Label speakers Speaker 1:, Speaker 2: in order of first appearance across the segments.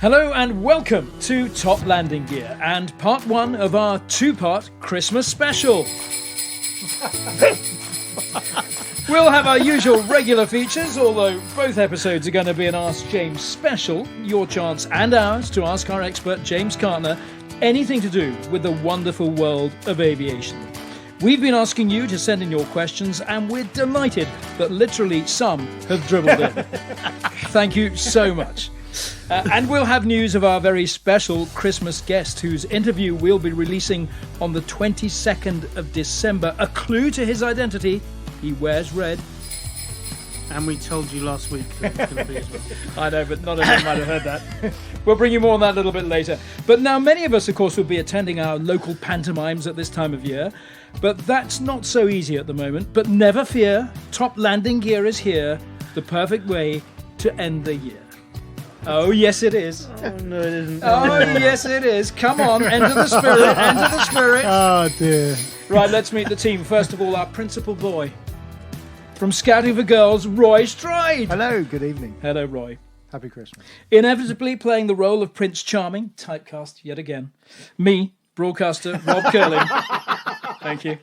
Speaker 1: Hello and welcome to Top Landing Gear and part one of our two-part Christmas special. We'll have our usual regular features, although both episodes are going to be an Ask James special, your chance and ours to ask our expert James Cartner anything to do with the wonderful world of aviation. We've been asking you to send in your questions and we're delighted that literally some have dribbled in. Thank you so much. And we'll have news of our very special Christmas guest whose interview we'll be releasing on the 22nd of December. A clue to his identity, he wears red.
Speaker 2: And we told you last week that it's going to be as well.
Speaker 1: I know, but not everyone might have heard that. We'll bring you more on that a little bit later. But now many of us, of course, will be attending our local pantomimes at this time of year. But that's not so easy at the moment. But never fear, Top Landing Gear is here, the perfect way to end the year. Oh, yes, it is.
Speaker 2: Oh, no, it isn't.
Speaker 1: Oh, yes, it is. Come on, enter the spirit, enter the spirit.
Speaker 3: Oh, dear.
Speaker 1: Right, let's meet the team. First of all, our principal boy. From Scouting for Girls, Roy Stride.
Speaker 3: Hello, good evening.
Speaker 1: Hello, Roy.
Speaker 3: Happy Christmas.
Speaker 1: Inevitably playing the role of Prince Charming, typecast yet again. Me, broadcaster Rob Curling. Thank you.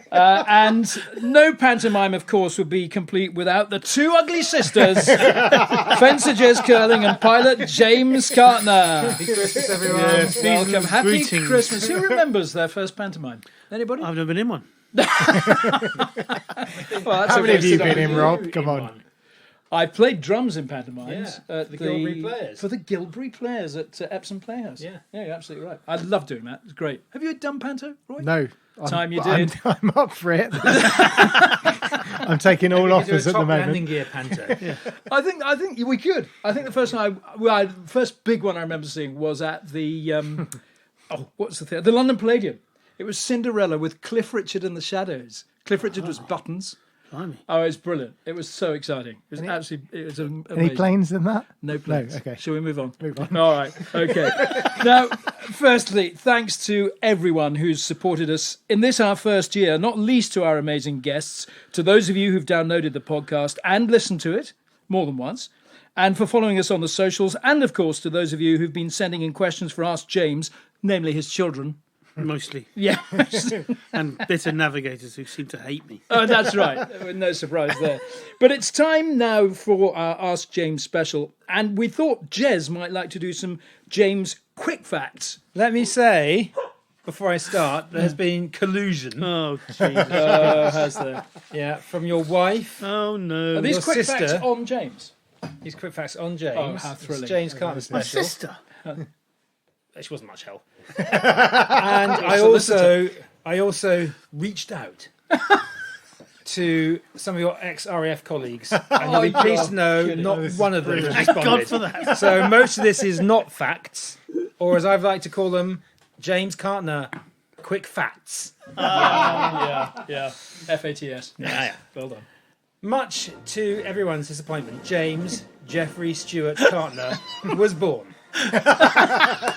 Speaker 1: And no pantomime, of course, would be complete without the two ugly sisters, fencer Jez Curling and pilot James Cartner.
Speaker 2: Happy Christmas, everyone.
Speaker 1: Yes, welcome. Happy
Speaker 2: Greetings.
Speaker 1: Christmas. Who remembers their first pantomime? Anybody?
Speaker 2: I've never been in one.
Speaker 1: Well, that's
Speaker 3: How
Speaker 1: a
Speaker 3: many have you
Speaker 1: wasted
Speaker 3: been in,
Speaker 1: idea.
Speaker 3: Rob? Come on.
Speaker 1: I played drums in pantomimes at
Speaker 2: the Gilbury Players.
Speaker 1: For the Gilbury Players at Epsom Playhouse.
Speaker 2: Yeah.
Speaker 1: You're absolutely right. I love doing that. It's great. Have you done panto, Roy?
Speaker 3: No.
Speaker 1: Time you did.
Speaker 3: I'm up for it. I'm taking all offers at the
Speaker 2: Top
Speaker 3: moment.
Speaker 2: landing gear panto.
Speaker 1: I think we could. I think the first time, first big one I remember seeing was at the what's the theatre? The London Palladium. It was Cinderella with Cliff Richard and the Shadows. Cliff Richard was Buttons.
Speaker 2: Blimey.
Speaker 1: Oh, it was brilliant. It was so exciting. It was it was amazing.
Speaker 3: Any planes in that?
Speaker 1: No planes.
Speaker 3: No, okay.
Speaker 1: Shall we move on?
Speaker 3: Move on.
Speaker 1: All right. Okay. Now, firstly, thanks to everyone who's supported us in this, our first year, not least to our amazing guests, to those of you who've downloaded the podcast and listened to it more than once, and for following us on the socials, and of course to those of you who've been sending in questions for Ask James, namely his children.
Speaker 2: Mostly.
Speaker 1: Yeah.
Speaker 2: And bitter navigators who seem to hate me.
Speaker 1: Oh, that's right. No surprise there. But it's time now for our Ask James special. And we thought Jez might like to do some James quick facts.
Speaker 4: Let me say, before I start, there has been collusion.
Speaker 2: Oh, Jesus.
Speaker 1: Has there?
Speaker 4: Yeah, from your wife.
Speaker 2: Oh, no.
Speaker 1: Are these
Speaker 4: Your
Speaker 1: quick
Speaker 4: sister.
Speaker 1: facts on James?
Speaker 4: These quick facts on James.
Speaker 1: Oh, how
Speaker 4: It's
Speaker 1: thrilling.
Speaker 4: James Cartner
Speaker 2: My
Speaker 4: special.
Speaker 2: sister.
Speaker 4: She wasn't much help. And I also reached out to some of your ex-RAF colleagues, and you'll be pleased to know not one of them has
Speaker 2: Thank God
Speaker 4: responded.
Speaker 2: for that.
Speaker 4: So most of this is not facts, or as I'd like to call them, James Cartner quick facts.
Speaker 1: Yeah. FATS.
Speaker 4: Yeah.
Speaker 1: Well done.
Speaker 4: Much to everyone's disappointment, James Jeffrey Stewart Cartner was born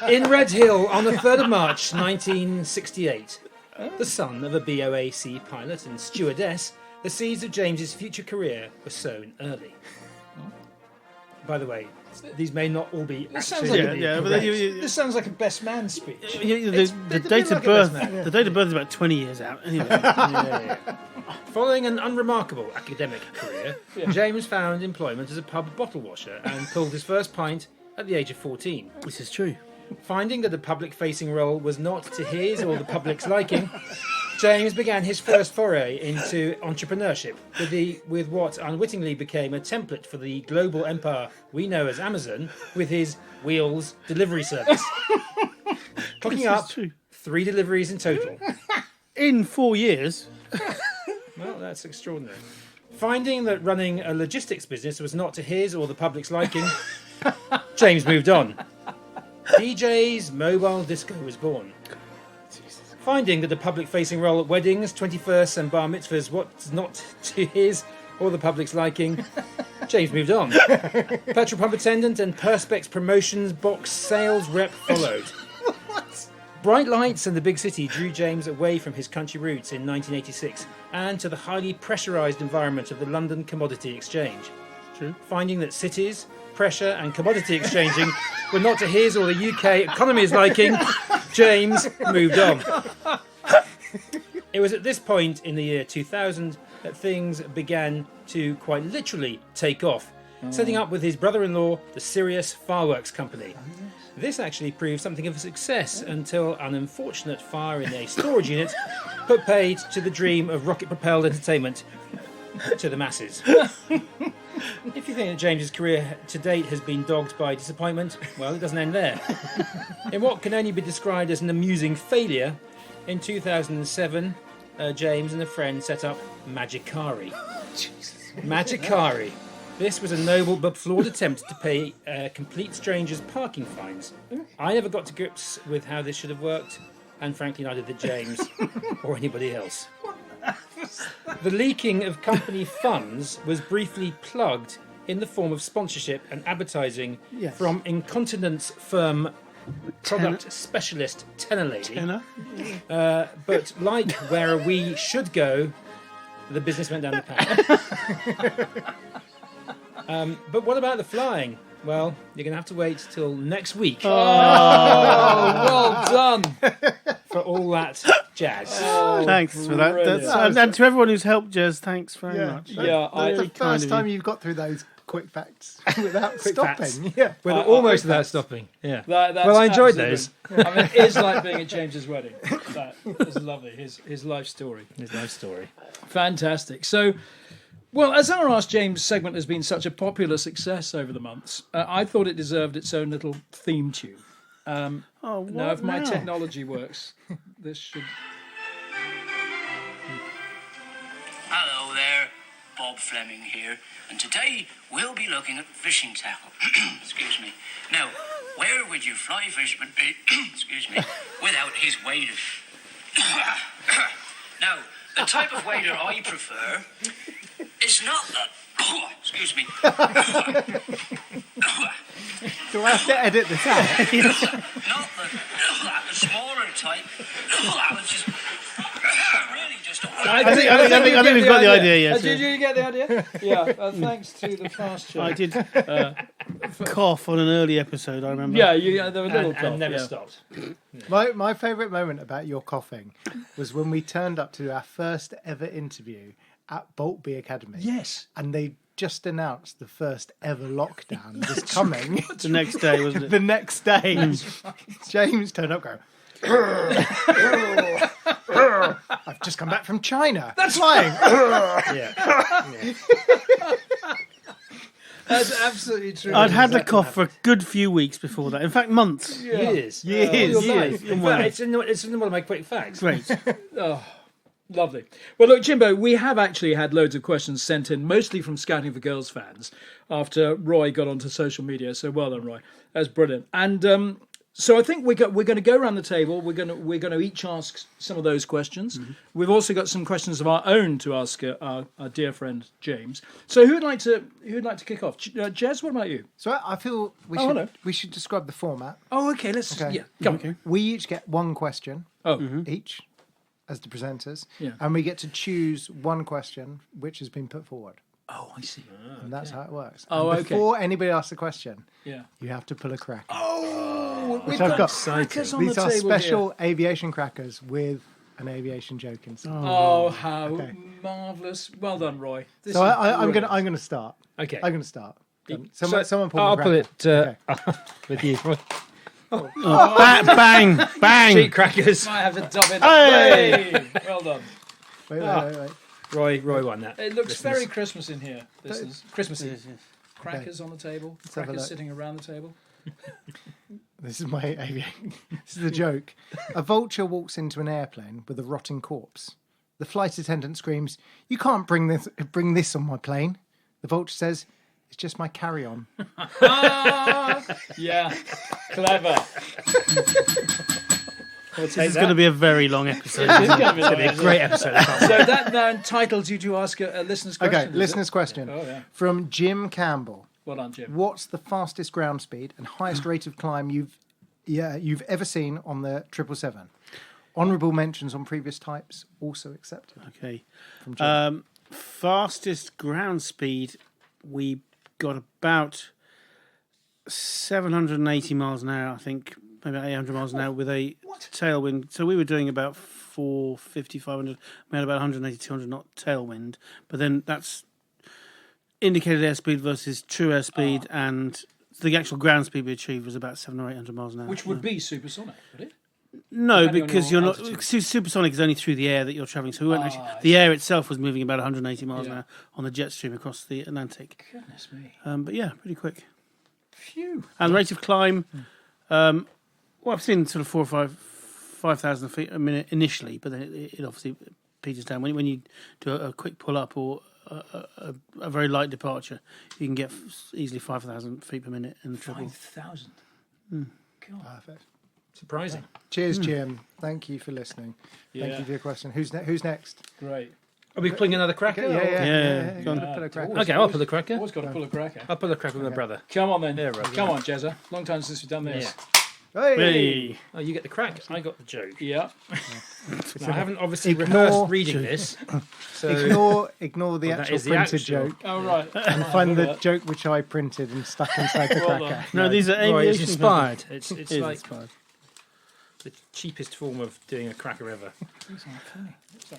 Speaker 4: in Red Hill on the 3rd of March 1968. The son of a BOAC pilot and stewardess, the seeds of James's future career were sown early. By the way, these may not all be
Speaker 1: This sounds
Speaker 4: actually
Speaker 1: like
Speaker 2: Yeah, but
Speaker 4: correct.
Speaker 1: This sounds like a best man speech.
Speaker 2: the date of birth. The date of birth is about 20 years out. Anyway.
Speaker 4: Yeah. Following an unremarkable academic career, James found employment as a pub bottle washer and pulled his first pint at the age of 14.
Speaker 2: This is true.
Speaker 4: Finding that the public-facing role was not to his or the public's liking, James began his first foray into entrepreneurship with what unwittingly became a template for the global empire we know as Amazon with his Wheels delivery service. Clocking up
Speaker 2: true.
Speaker 4: 3 deliveries in total.
Speaker 2: In 4 years.
Speaker 4: Well, that's extraordinary. Finding that running a logistics business was not to his or the public's liking, James moved on. DJ's Mobile Disco was born. Finding that the public-facing role at weddings, 21st and bar mitzvahs was not to his or the public's liking, James moved on. Petrol pump attendant and Perspex promotions box sales rep followed. Bright lights and the big city drew James away from his country roots in 1986 and to the highly pressurised environment of the London Commodity Exchange.
Speaker 2: True.
Speaker 4: Finding that cities, pressure and commodity exchanging were not to his or the UK economy's liking, James moved on. It was at this point in the year 2000 that things began to quite literally take off, setting up with his brother-in-law, the Sirius Fireworks Company. This actually proved something of a success until an unfortunate fire in a storage unit put paid to the dream of rocket-propelled entertainment to the masses. If you think that James's career to date has been dogged by disappointment, well, it doesn't end there. In what can only be described as an amusing failure, in 2007, James and a friend set up Magicari. Magicari. This was a noble but flawed attempt to pay complete strangers parking fines. I never got to grips with how this should have worked, and frankly neither did James or anybody else. The leaking of company funds was briefly plugged in the form of sponsorship and advertising from incontinence firm product specialist Tenor Lady.
Speaker 2: Tenor?
Speaker 4: But like where we should go, the business went down the pan. But what about the flying? Well, you're going to have to wait till next week.
Speaker 1: Oh, well done.
Speaker 4: For all that jazz.
Speaker 2: Thanks for that.
Speaker 1: brilliant.
Speaker 2: And to everyone who's helped, Jez, thanks very much.
Speaker 1: Yeah,
Speaker 3: That's the
Speaker 2: kind
Speaker 3: first
Speaker 2: of
Speaker 3: time
Speaker 2: you.
Speaker 3: you've got through those quick facts without
Speaker 4: Quick
Speaker 3: stopping.
Speaker 4: facts.
Speaker 3: Yeah.
Speaker 4: Well, almost without stopping. Yeah.
Speaker 1: That's
Speaker 4: Well, I enjoyed
Speaker 1: absolutely
Speaker 4: those.
Speaker 1: brilliant. I mean, it is like being at James's wedding. That was lovely. His life story.
Speaker 4: His life story.
Speaker 1: Fantastic. So, well, as our Ask James segment has been such a popular success over the months, I thought it deserved its own little theme tune. Now, if my technology works, this should...
Speaker 5: Hello there, Bob Fleming here, and today we'll be looking at fishing tackle. Excuse me. Now, where would your fly fisherman be, excuse me, without his wader? Now, the type of wader I prefer is not the, excuse me,
Speaker 3: Do I have to edit this out?
Speaker 5: not the smaller type, which is really just a
Speaker 2: I think we've got the idea, yes.
Speaker 1: Did you get the idea? Yeah, thanks to the fast show.
Speaker 2: I did cough on an early episode, I remember.
Speaker 1: Yeah, there were little
Speaker 4: And never
Speaker 1: yeah.
Speaker 4: stopped.
Speaker 3: My favourite moment about your coughing was when we turned up to our first ever interview at Boltby Academy.
Speaker 1: Yes.
Speaker 3: And they just announced the first ever lockdown was coming.
Speaker 2: The next day, wasn't it?
Speaker 3: The next day, James turned up going, I've just come back from China. That's flying.
Speaker 4: Yeah.
Speaker 1: That's absolutely true.
Speaker 2: I'd had the cough for a good few weeks before that. In fact, months.
Speaker 4: Years.
Speaker 2: Years.
Speaker 4: In fact, it's in one of my quick facts.
Speaker 2: Great.
Speaker 1: Lovely. Well, look, Jimbo, we have actually had loads of questions sent in, mostly from Scouting for Girls fans, after Roy got onto social media. So well done, Roy. That's brilliant. And so I think we're going to go around the table. We're going to each ask some of those questions. Mm-hmm. We've also got some questions of our own to ask our dear friend James. So who'd like to kick off? Jez, what about you?
Speaker 3: So I feel we should describe the format.
Speaker 1: Oh, okay. Let's.
Speaker 3: Okay.
Speaker 1: Yeah, come on.
Speaker 3: We each get one question each as the presenters, and we get to choose one question which has been put forward.
Speaker 1: Oh, I see.
Speaker 3: And that's how it works.
Speaker 1: Oh,
Speaker 3: and
Speaker 1: okay.
Speaker 3: Before anybody asks a question,
Speaker 1: Yeah.
Speaker 3: you have to pull a cracker.
Speaker 1: Oh, we've
Speaker 3: I've got
Speaker 1: crackers on
Speaker 3: These
Speaker 1: the
Speaker 3: are
Speaker 1: table
Speaker 3: special aviation crackers with an aviation joke inside.
Speaker 1: Oh, how marvellous! Well done, Roy. This
Speaker 3: So
Speaker 1: is
Speaker 3: I'm
Speaker 1: brilliant.
Speaker 3: going to start.
Speaker 4: Okay.
Speaker 3: I'm going to start.
Speaker 4: So
Speaker 3: Someone pull
Speaker 4: I'll
Speaker 3: the
Speaker 4: pull
Speaker 3: cracker.
Speaker 4: it with you.
Speaker 2: Bang! Bang!
Speaker 4: Cheap crackers.
Speaker 1: Might have to dub it.
Speaker 2: Hey!
Speaker 1: Hey! Well done.
Speaker 3: Wait.
Speaker 4: Roy won that.
Speaker 1: It looks
Speaker 4: Listeners.
Speaker 1: very Christmas in here. Listeners. Christmassy.
Speaker 2: Yes, yes.
Speaker 1: Crackers on the table.
Speaker 3: have a
Speaker 1: Crackers
Speaker 3: look.
Speaker 1: sitting around the table.
Speaker 3: This is my aviation. This is the joke. A vulture walks into an airplane with a rotting corpse. The flight attendant screams, "You can't bring this on my plane." The vulture says, "It's just my carry-on."
Speaker 1: Yeah, clever.
Speaker 2: This is going to be a very long episode.
Speaker 1: It's going to be
Speaker 4: a great episode.
Speaker 1: So that now entitles you to ask a listener's question.
Speaker 3: Okay, listener's question
Speaker 1: Oh, yeah.
Speaker 3: from Jim Campbell.
Speaker 1: Well done, Jim.
Speaker 3: What's the fastest ground speed and highest rate of climb you've ever seen on the 777? Honourable mentions on previous types also accepted.
Speaker 2: Okay.
Speaker 3: From Jim.
Speaker 2: Fastest ground speed, we got about 780 miles an hour, I think, maybe 800 miles an hour with a tailwind. So we were doing about 450, 500. We had about 180, 200 knot tailwind. But then that's indicated airspeed versus true airspeed, and the actual ground speed we achieved was about 700 or 800 miles an hour.
Speaker 1: Which would be supersonic, would it?
Speaker 2: No,
Speaker 1: Depending on
Speaker 2: because
Speaker 1: your
Speaker 2: you're
Speaker 1: altitude.
Speaker 2: not. Supersonic is only through the air that you're travelling. So we weren't actually. The air itself was moving about 180 miles an hour on the jet stream across the Atlantic.
Speaker 1: Goodness me.
Speaker 2: But yeah, pretty quick.
Speaker 1: Phew.
Speaker 2: And the rate of climb, well, I've seen sort of 4,000 or 5,000 feet a minute initially, but then it obviously peters down. When you do a quick pull up or a very light departure, you can get easily 5,000 feet per minute in the triple.
Speaker 1: 5,000.
Speaker 3: Perfect.
Speaker 4: Surprising.
Speaker 3: Cheers, Jim. Thank you for listening. Thank you for your question. Who's next?
Speaker 1: Great.
Speaker 4: Are we pulling another cracker?
Speaker 2: Yeah.
Speaker 3: Go on. Put a crack.
Speaker 4: Okay, I'll pull the cracker.
Speaker 1: Always got to pull a cracker.
Speaker 4: I'll pull a cracker with my brother.
Speaker 1: Come on then.
Speaker 4: Yeah, right.
Speaker 1: Come on, Jezza. Long time since we've done this.
Speaker 2: Hey.
Speaker 4: Oh, you get the crack. I got the joke.
Speaker 1: Yeah.
Speaker 4: Now, I haven't obviously
Speaker 3: Ignore-
Speaker 4: rehearsed reading this. So
Speaker 3: Ignore the
Speaker 4: that
Speaker 3: actual
Speaker 4: is the
Speaker 3: printed
Speaker 4: actual.
Speaker 3: joke
Speaker 1: Oh, right.
Speaker 3: and find the joke which I printed and stuck inside the
Speaker 1: Well
Speaker 3: cracker.
Speaker 2: No, these are
Speaker 4: Right, it's
Speaker 2: aviation.
Speaker 4: inspired. It's
Speaker 2: It is
Speaker 4: like
Speaker 2: inspired.
Speaker 4: the cheapest form of doing a cracker ever.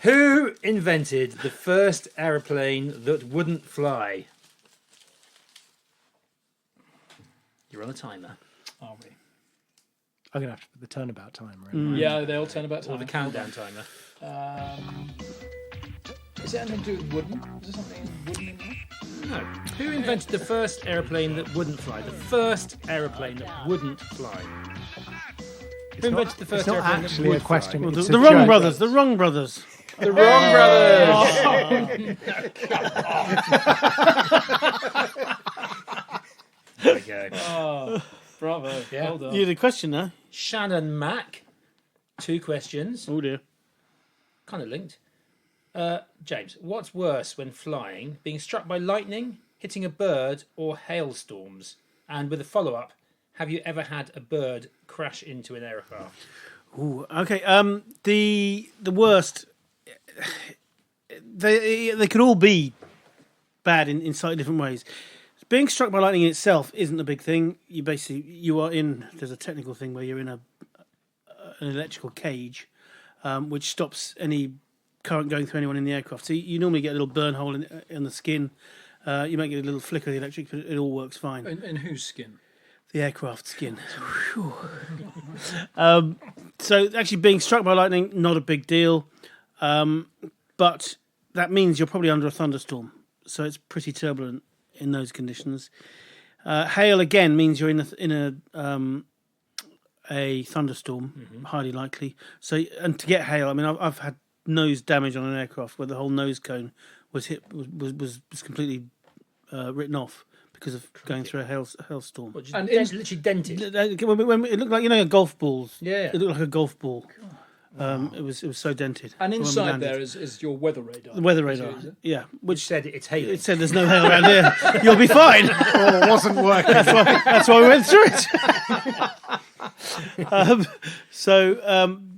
Speaker 4: Who invented the first aeroplane that wouldn't fly? You're on a timer.
Speaker 1: Are we?
Speaker 3: I'm going to have to put the turnabout timer in.
Speaker 1: Yeah, they'll turn about
Speaker 4: Or
Speaker 1: time.
Speaker 4: the countdown timer.
Speaker 1: Is it anything to do with wooden? Is there something wooden in there?
Speaker 4: No. Who invented the first aeroplane that wouldn't fly? The first aeroplane that wouldn't fly. Who invented the first
Speaker 3: It's not
Speaker 4: aeroplane
Speaker 3: actually
Speaker 4: that
Speaker 3: a
Speaker 4: would
Speaker 3: question.
Speaker 2: Well,
Speaker 3: It's
Speaker 2: the
Speaker 3: a
Speaker 2: wrong
Speaker 3: joke.
Speaker 2: brothers. The wrong brothers.
Speaker 4: The wrong brothers. There we go.
Speaker 1: Oh, bravo.
Speaker 4: Yeah.
Speaker 1: Well done.
Speaker 2: You had a question now.
Speaker 4: Shannon Mack. 2 questions.
Speaker 2: Oh dear.
Speaker 4: Kind of linked. James, what's worse when flying? Being struck by lightning, hitting a bird, or hailstorms? And with a follow-up, have you ever had a bird crash into an aircraft?
Speaker 2: Ooh, okay. The worst. They could all be bad in slightly different ways. Being struck by lightning in itself isn't a big thing. You are in. There's a technical thing where you're in an electrical cage, which stops any current going through anyone in the aircraft. So you normally get a little burn hole in the skin. You might get a little flicker of the electric, but it all works fine.
Speaker 1: In whose skin?
Speaker 2: The aircraft skin. Whew. So actually being struck by lightning, not a big deal. But that means you're probably under a thunderstorm. So it's pretty turbulent in those conditions. Hail, again, means you're in a thunderstorm, highly likely. So, and to get hail, I mean, I've had nose damage on an aircraft where the whole nose cone was completely written off because of going through a hailstorm.
Speaker 4: What, just
Speaker 1: And
Speaker 4: literally dented?
Speaker 2: When it looked like, a golf ball.
Speaker 4: Yeah.
Speaker 2: It looked like a golf ball. It was so dented.
Speaker 1: And
Speaker 2: when we
Speaker 1: inside
Speaker 2: landed.
Speaker 1: there is your weather radar.
Speaker 2: The weather radar,
Speaker 1: Is it?
Speaker 2: yeah.
Speaker 4: Which said it's hailing.
Speaker 2: It said there's no hail around here. You'll be fine.
Speaker 3: Or wasn't working.
Speaker 2: That's why we went through it.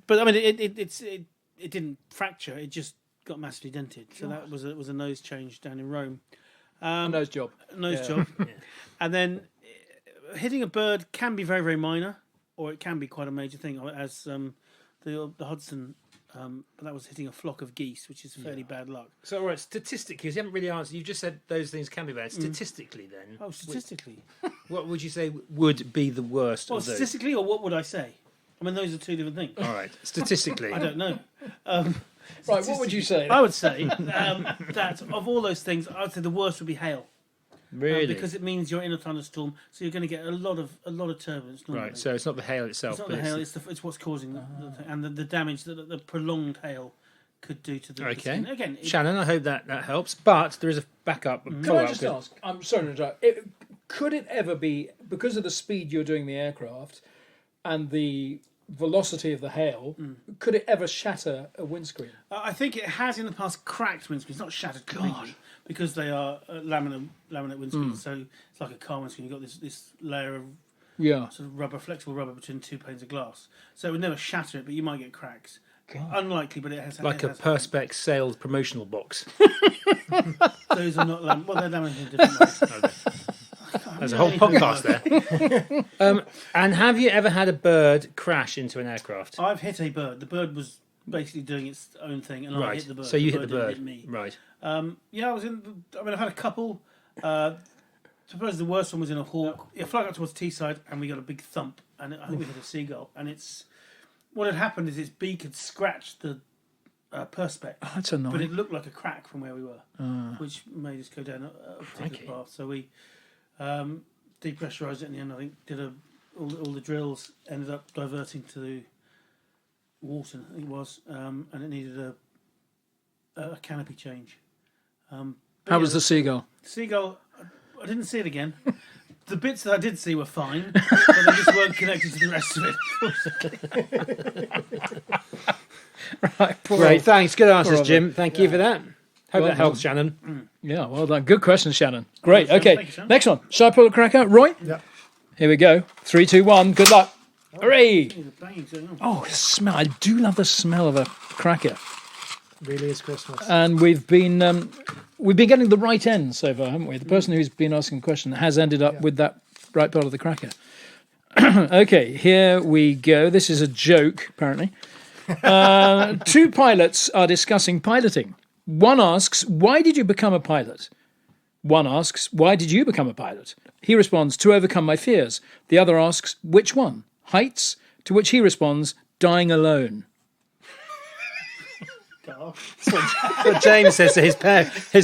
Speaker 2: But I mean, it didn't fracture. It just got massively dented. So that was a nose change down in Rome.
Speaker 1: A nose job.
Speaker 2: Nose job. And then hitting a bird can be very, very minor, or it can be quite a major thing. As the Hudson, but that was hitting a flock of geese, which is fairly bad luck.
Speaker 4: So, all right, statistically, you haven't really answered. You just said those things can be bad. Statistically, then,
Speaker 2: Oh, statistically.
Speaker 4: what would you say would be the worst
Speaker 2: Well,
Speaker 4: of those?
Speaker 2: statistically, or what would I say? I mean, those are two different things.
Speaker 4: All right, statistically.
Speaker 2: I don't know.
Speaker 1: Right, what would you say?
Speaker 2: I would say that of all those things, I would say the worst would be hail.
Speaker 4: Really?
Speaker 2: Because it means you're in a thunderstorm, so you're going to get a lot of turbulence. Normally.
Speaker 4: Right, so it's not the hail itself.
Speaker 2: It's not
Speaker 4: but
Speaker 2: the hail; it's what's causing the thing, and the damage that the prolonged hail could do to the
Speaker 4: Okay.
Speaker 2: skin. Again,
Speaker 4: Shannon, I hope that helps. But there is a backup.
Speaker 1: Can I just ask? I'm sorry to interrupt. Could it ever be, because of the speed you're doing the aircraft and the velocity of the hail, could it ever shatter a windscreen?
Speaker 2: I think it has in the past cracked windscreens, not shattered completely, because they are laminate windscreens. So it's like a car windscreen. You've got this layer of sort of flexible rubber between two panes of glass. So it would never shatter it, but you might get cracks. Unlikely, but it has.
Speaker 4: Like
Speaker 2: it
Speaker 4: a
Speaker 2: has
Speaker 4: Perspex sales promotional box.
Speaker 2: Those are not they're laminated in different ways.
Speaker 4: There's a whole podcast there. And have you ever had a bird crash into an aircraft?
Speaker 2: I've hit a bird. The bird was basically doing its own thing, and I
Speaker 4: Right.
Speaker 2: hit the bird.
Speaker 4: So you hit the
Speaker 2: didn't
Speaker 4: bird.
Speaker 2: hit me.
Speaker 4: Right.
Speaker 2: Yeah, I was in. I mean, I've had a couple. I suppose the worst one was in a hawk. Yeah, flying up towards Teesside, and we got a big thump, and I think we hit a seagull. And what had happened is its beak had scratched the perspex,
Speaker 1: That's
Speaker 2: but
Speaker 1: annoying.
Speaker 2: it looked like a crack from where we were, which made us go down a particular path. So we depressurised it in the end. I think did all the drills ended up diverting to the water. I think it was, and it needed a canopy change.
Speaker 1: How was the seagull?
Speaker 2: Seagull? I didn't see it again. The bits that I did see were fine, but they just weren't connected to the rest of it.
Speaker 1: Right, poor
Speaker 4: Great,
Speaker 1: old-
Speaker 4: thanks. Good answers,
Speaker 1: old-
Speaker 4: Jim. Thank you for that. Hope
Speaker 1: Well
Speaker 4: that helps, Shannon.
Speaker 1: Yeah, well done. Good question, Shannon. Great.
Speaker 2: Thank
Speaker 1: Okay,
Speaker 2: you, Shannon.
Speaker 1: next one. Shall I pull a cracker? Roy?
Speaker 3: Yeah.
Speaker 1: Here we go. 3, 2, 1. Good luck. Hooray!
Speaker 2: The banging's going on.
Speaker 1: Oh, the smell. I do love the smell of a cracker.
Speaker 3: Really is Christmas.
Speaker 1: And we've been getting the right end so far, haven't we? The person who's been asking the question has ended up with that right part of the cracker. Okay, here we go. This is a joke, apparently. 2 pilots are discussing piloting. One asks, "Why did you become a pilot?" One asks, "Why did you become a pilot?" He responds, "To overcome my fears." The other asks, "Which one? Heights?" To which he responds, "Dying alone."
Speaker 4: What James says to his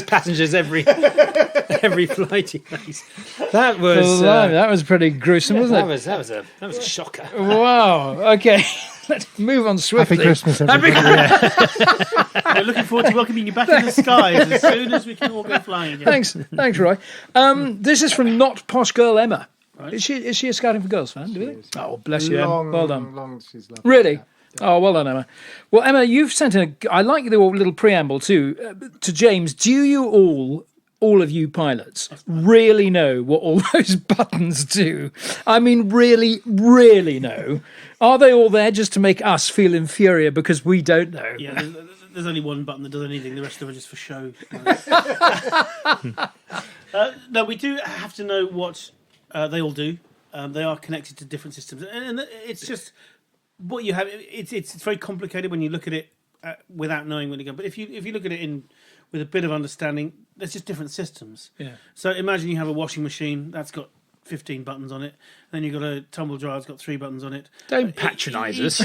Speaker 4: passengers every flight he makes. That was
Speaker 1: Blimey, that was pretty gruesome, wasn't it?
Speaker 4: that was a shocker.
Speaker 1: Wow. Okay, let's move on swiftly.
Speaker 3: Happy Christmas, everybody.
Speaker 2: We're looking forward to welcoming you back in the skies as soon as we can all go flying again.
Speaker 1: Thanks, Roy. This is from Not Posh Girl Emma. Right. Is she a Scouting for Girls fan? Do you think? Oh, bless you, Emma. Well done.
Speaker 3: Long, she's lovely.
Speaker 1: Really?
Speaker 3: Yeah.
Speaker 1: Oh, well done, Emma. Well, Emma, you've sent in I like the little preamble too to James. Do you all of you pilots, really know what all those buttons do? I mean, really, really know? Are they all there just to make us feel inferior because we don't know?
Speaker 2: Yeah, there's only one button that does anything. The rest of them are just for show. No, we do have to know what they all do. They are connected to different systems, and it's just what you have. It's very complicated when you look at it without knowing when you go. But if you look at it with a bit of understanding, there's just different systems.
Speaker 1: Yeah.
Speaker 2: So imagine you have a washing machine that's got 15 buttons on it. Then you've got a tumble dryer that's got 3 buttons on it.
Speaker 4: Don't patronise us.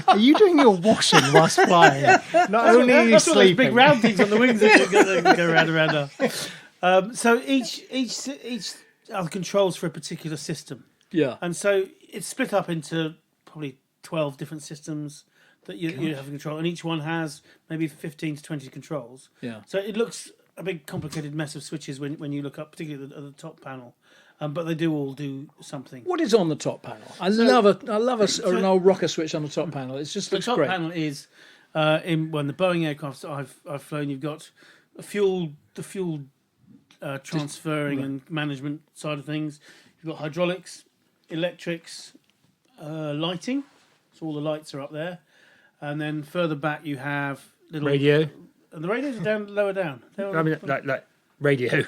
Speaker 3: Are you doing your washing whilst flying? Not only are you
Speaker 2: That's all those
Speaker 3: sleeping.
Speaker 2: big round things on the wings that go round and round. So each are the controls for a particular system.
Speaker 1: Yeah.
Speaker 2: And so it's split up into probably 12 different systems that you have control, and each one has maybe 15 to 20 controls.
Speaker 1: Yeah.
Speaker 2: So it looks a big complicated mess of switches when you look up, particularly at the top panel. But they do all do something.
Speaker 1: What is on the top panel? I love an old rocker switch on the top panel. It just
Speaker 2: The
Speaker 1: looks
Speaker 2: top
Speaker 1: great.
Speaker 2: panel is in the Boeing aircraft that I've flown. You've got the fuel transferring and management side of things. You've got hydraulics, electrics, lighting. So all the lights are up there, and then further back you have little
Speaker 4: Radio.
Speaker 2: And the radios are lower down. They're
Speaker 4: I mean, like radio,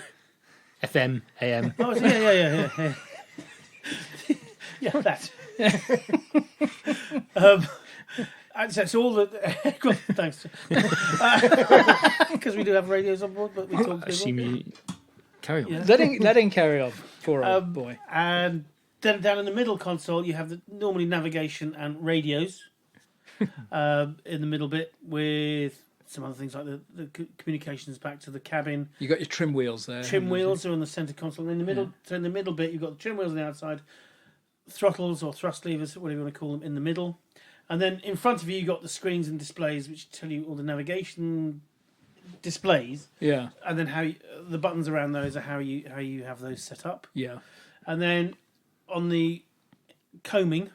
Speaker 4: FM, AM.
Speaker 2: Oh, yeah. Yeah, that. And so all the thanks, because we do have radios on board, but we talk
Speaker 4: I
Speaker 2: to
Speaker 4: assume
Speaker 2: people.
Speaker 4: you carry on.
Speaker 2: Yeah.
Speaker 1: Let him carry on. Poor old boy.
Speaker 2: And then down in the middle console, you have normally navigation and radios in the middle bit with some other things like the communications back to the cabin.
Speaker 1: You got your trim wheels there.
Speaker 2: Trim wheels are on the centre console. And in the middle, so in the middle bit, you've got the trim wheels on the outside, throttles or thrust levers, whatever you want to call them, in the middle. And then in front of you, you've got the screens and displays, which tell you all the navigation displays.
Speaker 1: Yeah.
Speaker 2: And then how the buttons around those are how you have those set up.
Speaker 1: Yeah.
Speaker 2: And then on the combing,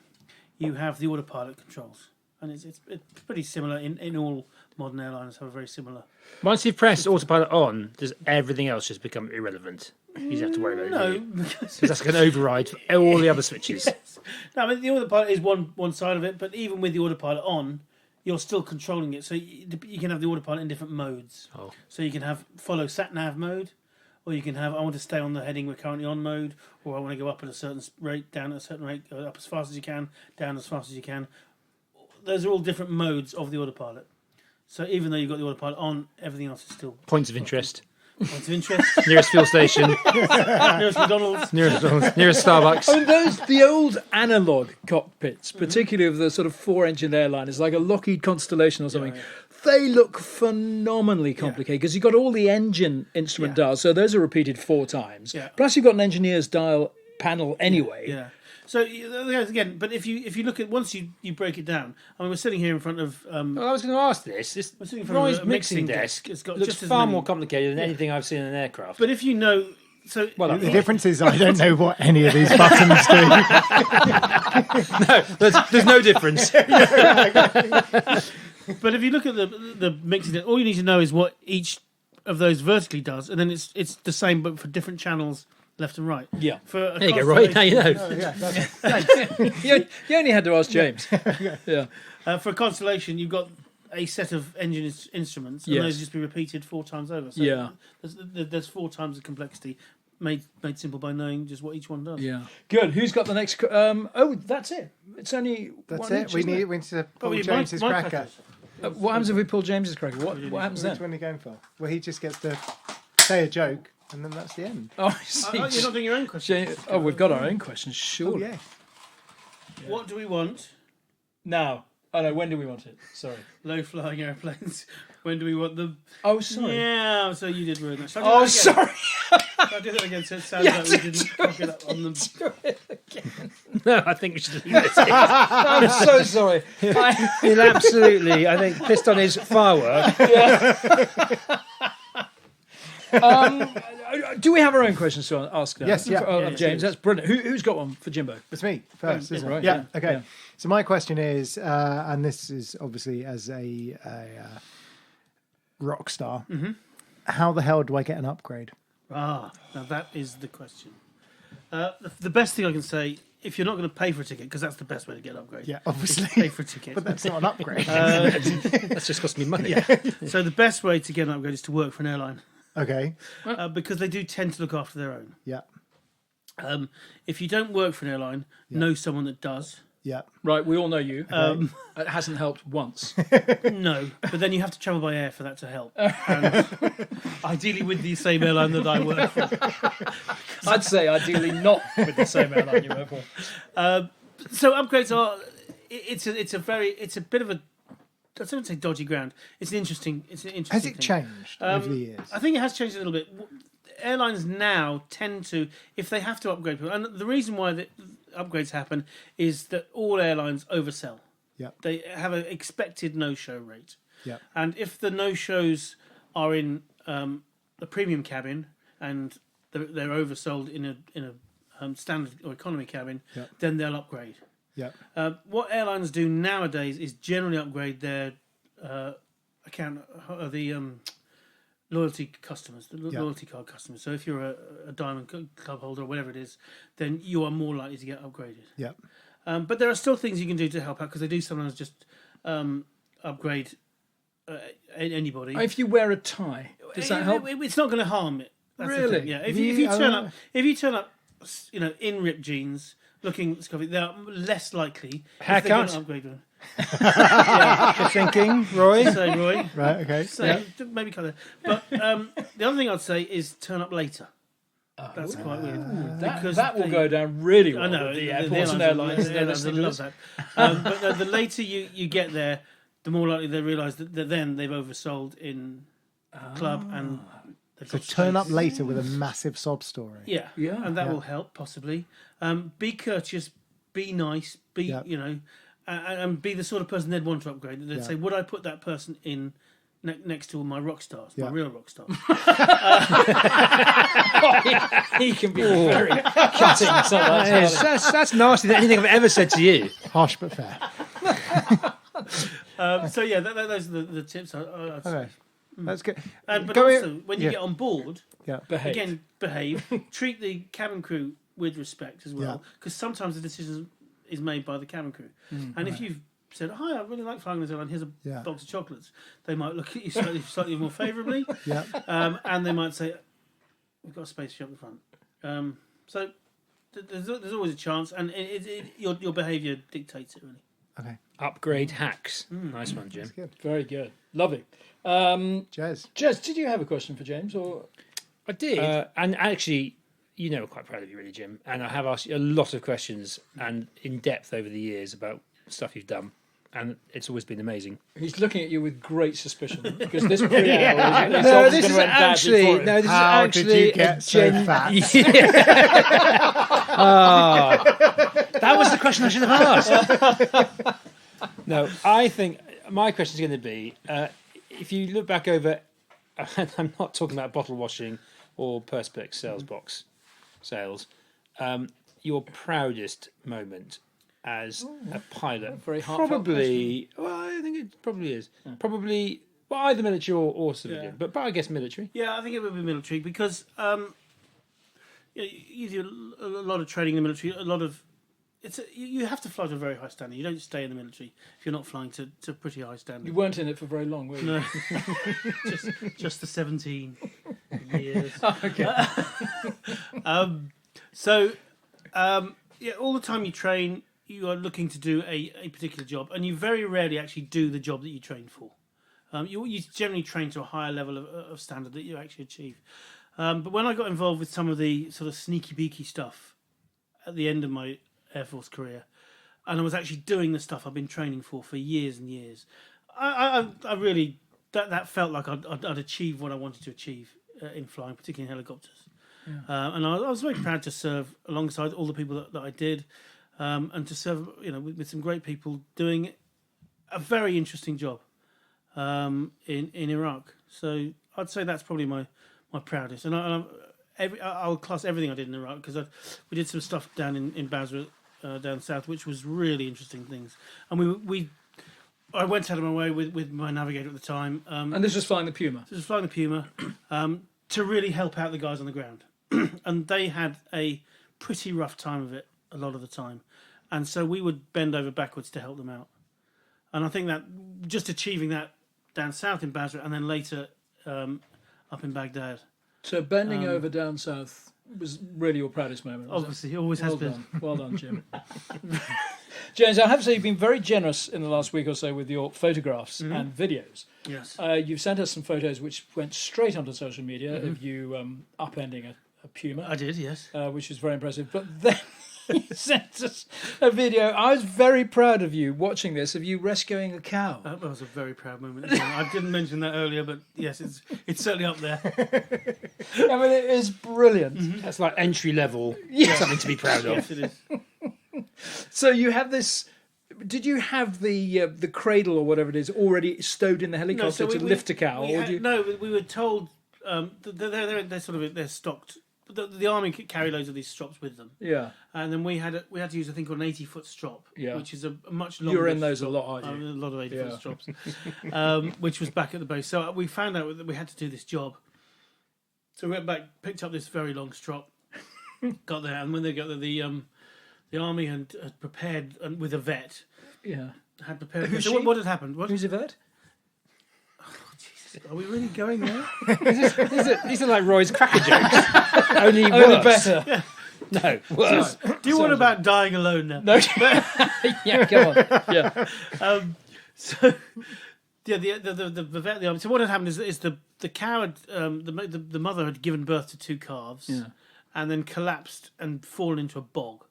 Speaker 2: you have the autopilot controls, and it's pretty similar in all modern airlines have a very similar.
Speaker 4: Once you've pressed autopilot on, does everything else just become irrelevant? You don't have to worry about it.
Speaker 2: No,
Speaker 4: do you? Because that's going to override all the other switches.
Speaker 2: Yes. No, I mean, the autopilot is one side of it, but even with the autopilot on, you're still controlling it. So you can have the autopilot in different modes.
Speaker 4: Oh.
Speaker 2: So you can have follow sat nav mode, or you can have I want to stay on the heading we're currently on mode, or I want to go up at a certain rate, down at a certain rate, go up as fast as you can, down as fast as you can. Those are all different modes of the autopilot. So even though you've got the autopilot on, everything else is still
Speaker 4: Points of interest.
Speaker 2: points of interest.
Speaker 4: Nearest fuel station.
Speaker 2: Nearest McDonald's.
Speaker 4: Nearest Starbucks.
Speaker 1: I mean, the old analog cockpits, particularly of the sort of 4-engine airliners, like a Lockheed Constellation or something, they look phenomenally complicated because you've got all the engine instrument dials, so those are repeated 4 times.
Speaker 2: Yeah.
Speaker 1: Plus, you've got an engineer's dial panel anyway.
Speaker 2: Yeah. So again, but if you look at once you break it down, I mean, we're sitting here in front of.
Speaker 4: Well, I was going to ask this.
Speaker 2: We're sitting in front
Speaker 4: Roy's
Speaker 2: of a
Speaker 4: mixing
Speaker 2: mixing
Speaker 4: desk
Speaker 2: It's got
Speaker 4: looks
Speaker 2: just as
Speaker 4: far
Speaker 2: many-
Speaker 4: more complicated than anything I've seen in an aircraft.
Speaker 2: But if you know, so
Speaker 4: Well,
Speaker 3: The difference is I don't know what any of these buttons do.
Speaker 4: no, there's no difference.
Speaker 2: but if you look at the mixing desk, all you need to know is what each of those vertically does, and then it's the same but for different channels. Left and right.
Speaker 1: Yeah.
Speaker 2: For a
Speaker 4: There you go, Roy. Now you know.
Speaker 3: Oh, yeah, that's
Speaker 1: You only had to ask James. Yeah.
Speaker 2: For a constellation, you've got a set of engine instruments, and
Speaker 1: Yes.
Speaker 2: those just be repeated 4 times over. So
Speaker 1: Yeah.
Speaker 2: there's 4 times the complexity made simple by knowing just what each one does.
Speaker 1: Yeah. Good. Who's got the next? Oh, that's it. It's only.
Speaker 3: That's
Speaker 1: one
Speaker 3: it.
Speaker 1: each,
Speaker 3: We
Speaker 1: isn't
Speaker 3: need to pull
Speaker 2: my
Speaker 3: James's cracker.
Speaker 2: crackers.
Speaker 1: What happens if we pull James's cracker? What happens
Speaker 3: Which
Speaker 1: then?
Speaker 3: one are you going for? Well, he just gets to say a joke, and then that's the end.
Speaker 1: Oh, I see.
Speaker 2: Oh, you're not doing your own question.
Speaker 1: Oh, we've got our own questions. Sure.
Speaker 3: Oh, yeah.
Speaker 2: What do we want?
Speaker 1: Now. Oh no. When do we want it? Sorry.
Speaker 2: Low flying airplanes. When do we want them?
Speaker 1: Oh, sorry.
Speaker 2: Yeah, so you did ruin that. Shall I
Speaker 1: Oh,
Speaker 2: do that again?
Speaker 1: sorry.
Speaker 2: Shall I do that again so it sounds like we didn't cock it up on them.
Speaker 4: No, I think we should leave this.
Speaker 1: I'm so sorry.
Speaker 4: He'll absolutely, I think, pissed on his firework.
Speaker 1: Do we have our own questions to ask now?
Speaker 3: Yes, yeah.
Speaker 1: Of James. That's brilliant. Who's got one for Jimbo?
Speaker 3: It's me first, isn't
Speaker 1: right,
Speaker 3: it? Yeah.
Speaker 1: yeah,
Speaker 3: Okay.
Speaker 1: yeah.
Speaker 3: So my question is, and this is obviously as a rock star, how the hell do I get an upgrade?
Speaker 2: Now that is the question. The best thing I can say, if you're not going to pay for a ticket, because that's the best way to get an upgrade.
Speaker 3: Yeah,
Speaker 2: is
Speaker 3: obviously.
Speaker 2: to pay for a ticket.
Speaker 3: But that's not an upgrade.
Speaker 4: That's just cost me money.
Speaker 2: So the best way to get an upgrade is to work for an airline,
Speaker 3: Okay.
Speaker 2: because they do tend to look after their own.
Speaker 3: Yeah.
Speaker 2: If you don't work for an airline, know someone that does.
Speaker 3: Yeah.
Speaker 1: Right, we all know you. It hasn't helped once.
Speaker 2: No, but then you have to travel by air for that to help. And ideally with the same airline that I work for.
Speaker 1: I'd say ideally not with the same airline you work for.
Speaker 2: So upgrades are it's a bit of a, I don't want to say dodgy ground. It's an interesting
Speaker 3: Has
Speaker 2: thing.
Speaker 3: it changed over the years?
Speaker 2: I think it has changed a little bit. Airlines now tend to, if they have to upgrade people, and the reason why the upgrades happen is that all airlines oversell.
Speaker 3: Yeah.
Speaker 2: They have an expected no-show rate.
Speaker 3: Yeah.
Speaker 2: And if the no-shows are in the premium cabin and they're oversold in a standard or economy cabin, then they'll upgrade.
Speaker 3: Yeah.
Speaker 2: What airlines do nowadays is generally upgrade their loyalty customers, the loyalty card customers. So if you're a Diamond Club holder or whatever it is, then you are more likely to get upgraded.
Speaker 3: Yeah.
Speaker 2: But there are still things you can do to help out, because they do sometimes just upgrade anybody.
Speaker 1: If you wear a tie, does that help?
Speaker 2: It's not going to harm it. That's the
Speaker 1: Really?
Speaker 2: thing, yeah. If you turn up, in ripped jeans, looking scruffy, they are less likely.
Speaker 4: Haircut?
Speaker 2: If they're gonna upgrade them.
Speaker 4: Good thinking, Roy.
Speaker 2: So, Roy.
Speaker 3: Right. Okay.
Speaker 2: So maybe kind of. But the other thing I'd say is turn up later. That's quite weird.
Speaker 1: That will go down really well.
Speaker 2: I know
Speaker 1: with the
Speaker 2: the
Speaker 1: airports and airlines.
Speaker 2: The airlines
Speaker 1: They're
Speaker 2: love
Speaker 1: listening
Speaker 2: that. But the later you get there, the more likely they realise that then they've oversold in club and they've
Speaker 3: So
Speaker 2: got
Speaker 3: turn up
Speaker 2: space.
Speaker 3: later with a massive sob story.
Speaker 2: Yeah,
Speaker 1: Yeah.
Speaker 2: and that will help possibly. Be courteous, be nice, be and be the sort of person they'd want to upgrade. They'd say, would I put that person in next to my rock stars, my real rock stars?
Speaker 1: He can be very cutting.
Speaker 4: That's nasty than anything I've ever said to you.
Speaker 3: Harsh but fair.
Speaker 2: So yeah, those are the tips. I'd say.
Speaker 3: Okay. That's good.
Speaker 2: But
Speaker 3: Going-
Speaker 2: also, when you get on board,
Speaker 1: Behave.
Speaker 2: behave. Treat the cabin crew with respect as well, because sometimes the decision is made by the cabin crew. And if you've said, "Hi, I really like flying this airline. Here's a box of chocolates," they might look at you slightly more favourably,
Speaker 3: Yeah.
Speaker 2: and they might say, we've got a space for you up the front. So there's always a chance, and your behaviour dictates it, really.
Speaker 3: Okay,
Speaker 4: Upgrade hacks. Nice one, Jim.
Speaker 3: that's good.
Speaker 1: Very good. Lovely.
Speaker 3: Jez.
Speaker 1: Jez, did you have a question for James? Or
Speaker 4: I did. And actually, we're quite proud of you, really, Jim. And I have asked you a lot of questions and in depth over the years about stuff you've done. And it's always been amazing.
Speaker 1: he's looking at you with great suspicion because this pre-hour is
Speaker 4: No,
Speaker 1: always
Speaker 4: this
Speaker 1: going
Speaker 4: is
Speaker 1: to end badly
Speaker 4: actually
Speaker 1: for him.
Speaker 4: no. This is
Speaker 3: How
Speaker 4: actually
Speaker 3: did you
Speaker 4: a
Speaker 3: get so fat?
Speaker 4: That was the question I should have asked. No, I think my question is going to be: if you look back over, and I'm not talking about bottle washing or Perspex sales box sales, your proudest moment as a pilot,
Speaker 1: very heartfelt
Speaker 4: probably. Well, I think it probably is. Probably, well, either military or civilian, but I guess military.
Speaker 2: Yeah, I think it would be military because you do a lot of training in the military. A lot of you have to fly to a very high standard. You don't stay in the military if you're not flying to a pretty high standard.
Speaker 1: You weren't in it for very long, were you?
Speaker 2: No, just the 17 years.
Speaker 1: Okay.
Speaker 2: All the time you train, you are looking to do a particular job, and you very rarely actually do the job that you train for. You generally train to a higher level of standard that you actually achieve. But when I got involved with some of the sort of sneaky beaky stuff at the end of my Air Force career, and I was actually doing the stuff I've been training for years and years, I really that felt like I'd achieved what I wanted to achieve in flying, particularly in helicopters. Yeah. And I was very proud to serve alongside all the people that I did, and to serve with some great people doing a very interesting job in Iraq. So I'd say that's probably my proudest. And I'll class everything I did in Iraq because we did some stuff down in Basra, down south, which was really interesting things. And I went out of my way with my navigator at the time.
Speaker 1: And this was flying the Puma.
Speaker 2: This was flying the Puma to really help out the guys on the ground. And they had a pretty rough time of it a lot of the time. And so we would bend over backwards to help them out. And I think that just achieving that down south in Basra and then later up in Baghdad.
Speaker 1: So bending over down south was really your proudest moment, was
Speaker 2: Obviously, it always has been.
Speaker 1: Well done, Jim. James, I have to say you've been very generous in the last week or so with your photographs and videos.
Speaker 2: Yes.
Speaker 1: You've sent us some photos which went straight onto social media of you upending a Puma.
Speaker 2: I did, yes.
Speaker 1: Which was very impressive. But then you sent us a video. I was very proud of you watching this, of you rescuing a cow.
Speaker 2: That was a very proud moment. I didn't mention that earlier, but yes, it's certainly up there.
Speaker 1: I mean, it is brilliant.
Speaker 4: That's like entry level. Something to be proud of.
Speaker 2: Yes, it is.
Speaker 1: So you have this. Did you have the cradle or whatever it is already stowed in the helicopter to lift a cow?
Speaker 2: We were told they're stocked. The army carry loads of these strops with them.
Speaker 1: Yeah.
Speaker 2: And then we had to use a thing called an 80-foot strop, which is a much longer.
Speaker 1: You're in those
Speaker 2: strop.
Speaker 1: a lot, aren't you?
Speaker 2: A lot of 80-foot strops, which was back at the base. So we found out that we had to do this job. So we went back, picked up this very long strop, got there, and when they got there, the army had prepared with a vet.
Speaker 1: Yeah.
Speaker 2: Had prepared. So what had happened?
Speaker 1: Who's a vet?
Speaker 2: Are we really going there?
Speaker 4: These are like Roy's cracker jokes. Only
Speaker 1: Only
Speaker 4: worse.
Speaker 1: better.
Speaker 2: Yeah.
Speaker 4: No, worse.
Speaker 2: Do you want about dying alone now?
Speaker 1: No. Yeah, come on. Yeah.
Speaker 2: So, yeah, the vet of the army. So what had happened is the cow had the mother had given birth to two calves, and then collapsed and fallen into a bog,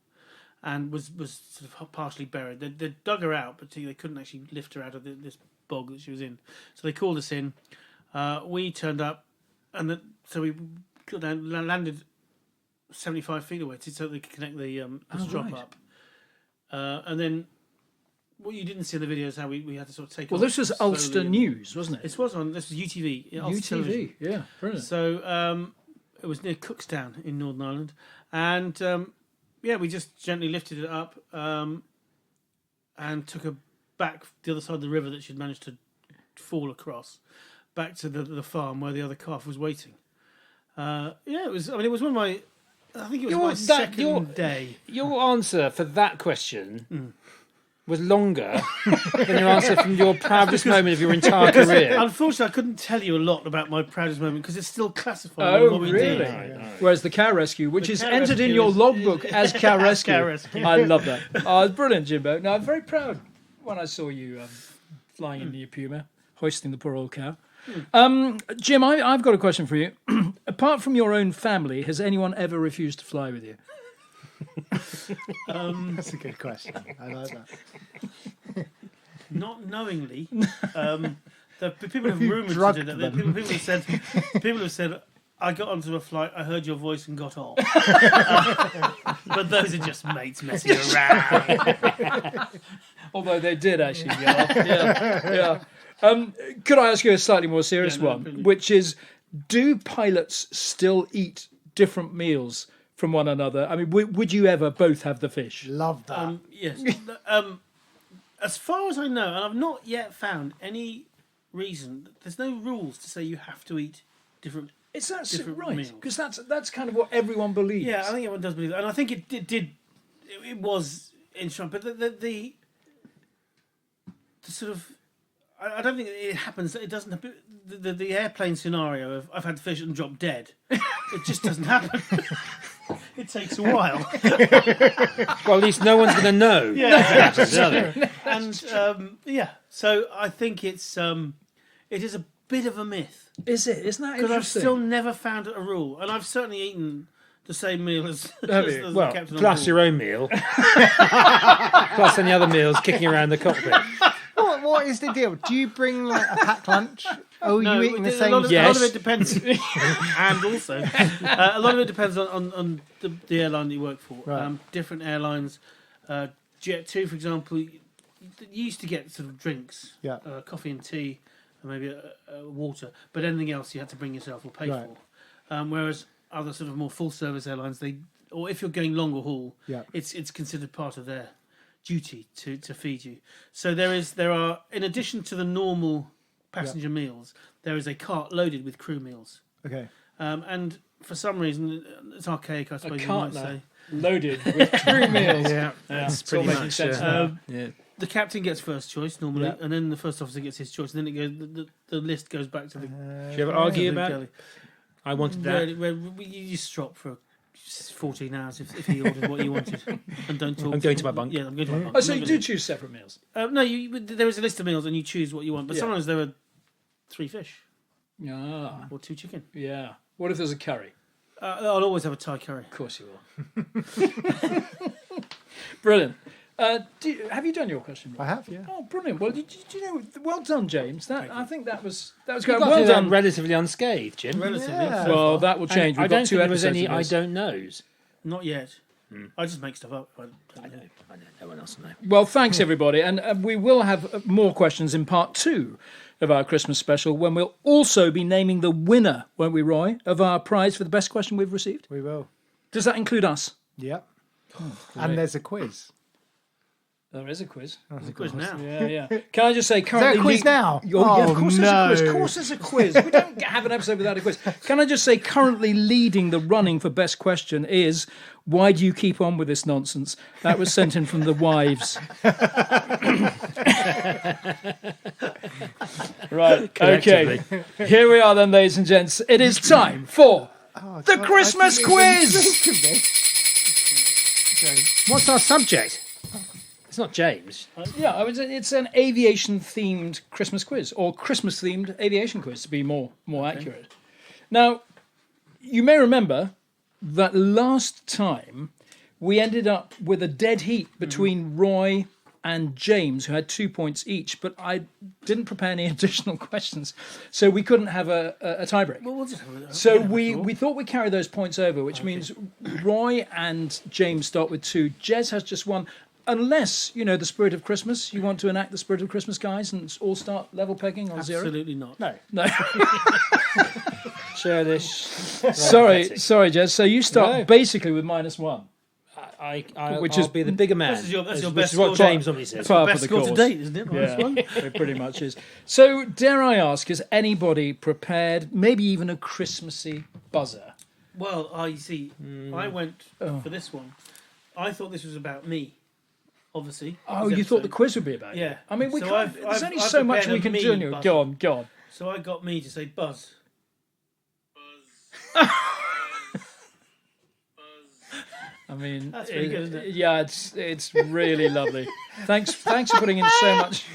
Speaker 2: and was sort of partially buried. They dug her out, but they couldn't actually lift her out of this bog that she was in. So they called us in. We turned up, and so we got down, landed 75 feet away so they could connect the strop up. And then what you didn't see in the video is how we had to sort of take.
Speaker 1: Well, this was Ulster News, wasn't it?
Speaker 2: This was UTV. Ulster
Speaker 1: UTV,
Speaker 2: Television.
Speaker 1: yeah, brilliant.
Speaker 2: So it was near Cookstown in Northern Ireland, and we just gently lifted it up and took her back the other side of the river that she'd managed to fall across, back to the farm where the other calf was waiting. It was. I mean, it was one of my. I think it was my second day.
Speaker 4: Your answer for that question was longer than your answer from your proudest moment of your entire career.
Speaker 2: Unfortunately, I couldn't tell you a lot about my proudest moment because it's still classified.
Speaker 1: Oh,
Speaker 2: what we
Speaker 1: really?
Speaker 2: did.
Speaker 1: Whereas the cow rescue, which
Speaker 2: The
Speaker 1: is
Speaker 2: cow
Speaker 1: entered in
Speaker 2: rescue
Speaker 1: your
Speaker 2: is-
Speaker 1: logbook as cow rescue.
Speaker 2: Cow rescue.
Speaker 1: I love that. Oh, it's brilliant, Jimbo. No, I'm very proud when I saw you flying in your Puma, hoisting the poor old cow. Jim, I've got a question for you. Apart from your own family, has anyone ever refused to fly with you?
Speaker 3: That's a good question. I like that.
Speaker 2: Not knowingly. The people have rumoured to
Speaker 3: drugged
Speaker 2: do that.
Speaker 3: them.
Speaker 2: People have said, I got onto a flight, I heard your voice and got off. But those are just mates messing around.
Speaker 1: Although they did actually get off. Yeah. Could I ask you a slightly more serious one,
Speaker 2: absolutely.
Speaker 1: which is, do pilots still eat different meals from one another? I mean, would you ever both have the fish?
Speaker 3: Love that.
Speaker 2: Yes. As far as I know, and I've not yet found any reason, there's no rules to say you have to eat different.
Speaker 1: Is that
Speaker 2: different
Speaker 1: right?
Speaker 2: meals.
Speaker 1: Because that's kind of what everyone believes.
Speaker 2: Yeah, I think everyone does believe that. And I think it was interesting. But the sort of. I don't think it happens. It doesn't. The airplane scenario of I've had fish and dropped dead. It just doesn't happen. It takes a while.
Speaker 4: Well, at least no one's going to know.
Speaker 2: Yeah.
Speaker 4: Yeah.
Speaker 2: And so I think it is a bit of a myth
Speaker 1: Is it? Isn't that
Speaker 2: because I've
Speaker 1: interesting?
Speaker 2: still never found a rule, and I've certainly eaten the same meal as
Speaker 1: you?
Speaker 2: the
Speaker 4: Well,
Speaker 2: captain.
Speaker 4: plus your own meal, plus any other meals kicking around the cockpit.
Speaker 3: What is the deal? Do you bring like a packed lunch? Oh,
Speaker 2: No,
Speaker 3: you eating the
Speaker 2: a
Speaker 3: same?
Speaker 2: lot of,
Speaker 4: Yes.
Speaker 2: a lot of it depends, and also a lot of it depends on the airline that you work for.
Speaker 3: Right.
Speaker 2: Different airlines, Jet2, for example, you used to get sort of drinks,
Speaker 3: Yeah.
Speaker 2: coffee and tea, and maybe water, but anything else you had to bring yourself or pay
Speaker 3: Right.
Speaker 2: for. Whereas other sort of more full service airlines, or if you're going longer haul,
Speaker 3: Yeah.
Speaker 2: it's considered part of their duty to feed you. So there are, in addition to the normal passenger meals, there is a cart loaded with crew meals.
Speaker 3: Okay.
Speaker 2: And for some reason, it's archaic, I suppose you might
Speaker 1: Cartner.
Speaker 2: say.
Speaker 1: Loaded with crew meals.
Speaker 4: Yeah,
Speaker 1: It's
Speaker 4: that's pretty
Speaker 1: all making
Speaker 4: much.
Speaker 1: sense.
Speaker 4: Yeah.
Speaker 2: The captain gets first choice normally,
Speaker 3: Yeah.
Speaker 2: and then the first officer gets his choice, and then it goes. The list goes back to the.
Speaker 4: Do you ever argue
Speaker 2: to the
Speaker 4: about?
Speaker 2: galley.
Speaker 4: I wanted that.
Speaker 2: You just stop for 14 hours if he ordered what you wanted, and don't talk.
Speaker 4: I'm going to my bunk.
Speaker 2: Yeah, I'm going to my bunk.
Speaker 1: Oh, so
Speaker 2: I'm
Speaker 1: you
Speaker 2: not
Speaker 1: do
Speaker 2: gonna-
Speaker 1: choose separate meals?
Speaker 2: No, there is a list of meals, and you choose what you want. But
Speaker 1: Yeah.
Speaker 2: sometimes there are 3 fish
Speaker 1: Ah,
Speaker 2: or 2 chicken.
Speaker 1: yeah. What if there's a curry?
Speaker 2: I'll always have a Thai curry.
Speaker 1: Of course you will. Brilliant. Have you done your question, Rob?
Speaker 3: I have, yeah.
Speaker 1: Oh, brilliant. Well, you know, well done, James. I think that was
Speaker 4: You
Speaker 1: great.
Speaker 4: got
Speaker 1: Well
Speaker 4: through that
Speaker 1: done.
Speaker 4: relatively unscathed, Jim.
Speaker 2: Relatively.
Speaker 3: Yeah.
Speaker 2: so
Speaker 1: Well,
Speaker 2: far.
Speaker 1: that will change.
Speaker 4: I
Speaker 1: We've
Speaker 4: don't
Speaker 1: got 2
Speaker 4: think there was
Speaker 1: episodes.
Speaker 4: any
Speaker 1: of
Speaker 4: I
Speaker 1: this.
Speaker 4: don't knows.
Speaker 2: Not yet. I just make stuff up.
Speaker 4: I know. No one else knows.
Speaker 1: Well, thanks everybody, and we will have more questions in part 2 of our Christmas special, when we'll also be naming the winner, won't we, Roy, of our prize for the best question we've received?
Speaker 3: We will.
Speaker 1: Does that include us?
Speaker 3: Yep. And there's a quiz.
Speaker 1: There is a quiz.
Speaker 2: There's a quiz now.
Speaker 1: Yeah. Can I just say,
Speaker 3: Is
Speaker 1: currently
Speaker 3: there a quiz now?
Speaker 1: Yeah, of course there's a quiz.
Speaker 3: no.
Speaker 1: Of course there's a quiz. We don't have an episode without a quiz. Can I just say, currently leading the running for best question is, why do you keep on with this nonsense? That was sent in from the wives. Right. Okay. Here we are then, ladies and gents. It is time for the
Speaker 3: God,
Speaker 1: Christmas
Speaker 3: I didn't even
Speaker 1: quiz.
Speaker 3: think of this. Okay.
Speaker 4: What's our subject? It's not James.
Speaker 1: Yeah, it's an aviation-themed Christmas quiz, or Christmas-themed aviation quiz, to be more accurate. Now, you may remember that last time we ended up with a dead heat between Roy and James, who had 2 points each, but I didn't prepare any additional questions, so we couldn't have a tiebreak.
Speaker 2: Well, we'll just have a,
Speaker 1: So
Speaker 2: yeah,
Speaker 1: we
Speaker 2: sure.
Speaker 1: thought we'd carry those points over, which means Roy and James start with 2. Jez has just 1. Unless, the spirit of Christmas, you want to enact the spirit of Christmas, guys, and all start level pegging on 0?
Speaker 2: Absolutely not.
Speaker 1: No.
Speaker 4: Share this.
Speaker 1: Sorry, Jez. So you start
Speaker 4: No.
Speaker 1: basically with -1.
Speaker 4: I'll
Speaker 1: Which is-
Speaker 4: be the bigger man.
Speaker 2: That's your
Speaker 4: which
Speaker 2: best
Speaker 4: is what
Speaker 2: score.
Speaker 4: James normally says.
Speaker 1: Par for
Speaker 2: Best
Speaker 1: the
Speaker 2: score to
Speaker 1: course.
Speaker 2: date, isn't it? Minus one.
Speaker 1: It pretty much is. So, dare I ask, has anybody prepared maybe even a Christmassy buzzer?
Speaker 2: Well, I see. I went for this one. I thought this was about me. obviously.
Speaker 1: Oh,
Speaker 2: this
Speaker 1: you thought the
Speaker 2: episode.
Speaker 1: quiz would be about you?
Speaker 2: Yeah.
Speaker 1: I mean, we
Speaker 2: So
Speaker 1: can't.
Speaker 2: I've-
Speaker 1: There's
Speaker 2: I've-
Speaker 1: only
Speaker 2: I've
Speaker 1: so much
Speaker 2: prepared
Speaker 1: we
Speaker 2: a
Speaker 1: can
Speaker 2: me
Speaker 1: do. On you.
Speaker 2: buzzer.
Speaker 1: Go on, go on.
Speaker 2: So I got me to say buzz.
Speaker 1: I mean,
Speaker 2: That's pretty good, isn't it?
Speaker 1: Yeah, it's really lovely. Thanks for putting in so much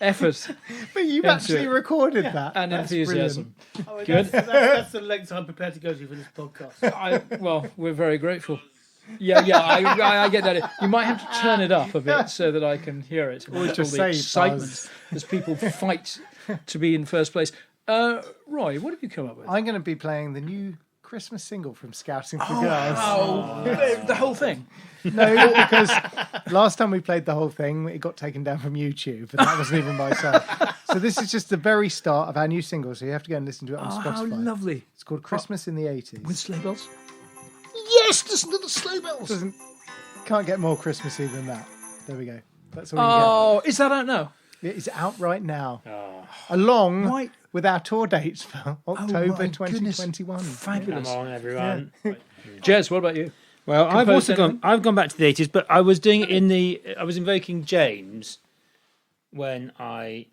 Speaker 1: effort
Speaker 3: But you've
Speaker 1: Into
Speaker 3: actually
Speaker 1: it.
Speaker 3: recorded that.
Speaker 1: and
Speaker 3: That's
Speaker 1: enthusiasm.
Speaker 2: Oh,
Speaker 1: Good.
Speaker 2: That's the length I'm prepared to go to for this podcast.
Speaker 1: Well, we're very grateful. Yeah, I get that. You might have to turn it up a bit so that I can hear it. Or
Speaker 3: just
Speaker 1: the
Speaker 3: say
Speaker 1: excitement
Speaker 3: buzz.
Speaker 1: as people fight to be in first place. Roy, what have you come up with?
Speaker 3: I'm going to be playing the new Christmas single from Scouting for Girls.
Speaker 1: Oh, the whole thing.
Speaker 3: No, because last time we played the whole thing, it got taken down from YouTube, and that wasn't even my song. So this is just the very start of our new single, so you have to go and listen to it on
Speaker 1: Oh,
Speaker 3: Spotify.
Speaker 1: how lovely.
Speaker 3: It's called Christmas in the 80s.
Speaker 1: With sleigh bells? Yes, listen to the sleigh bells.
Speaker 3: Can't get more Christmassy than that. There we go. That's all you
Speaker 1: Oh, is that out now?
Speaker 3: get. It's out right now. Along
Speaker 1: Why-
Speaker 3: with our tour dates for October
Speaker 1: my goodness.
Speaker 3: 2021.
Speaker 4: Come
Speaker 1: Fabulous.
Speaker 4: on, everyone.
Speaker 1: Jez, what about you?
Speaker 4: Well, I've
Speaker 1: Composed
Speaker 4: also
Speaker 1: anything?
Speaker 4: I've gone back to the 80s, but I was doing it I was invoking James when I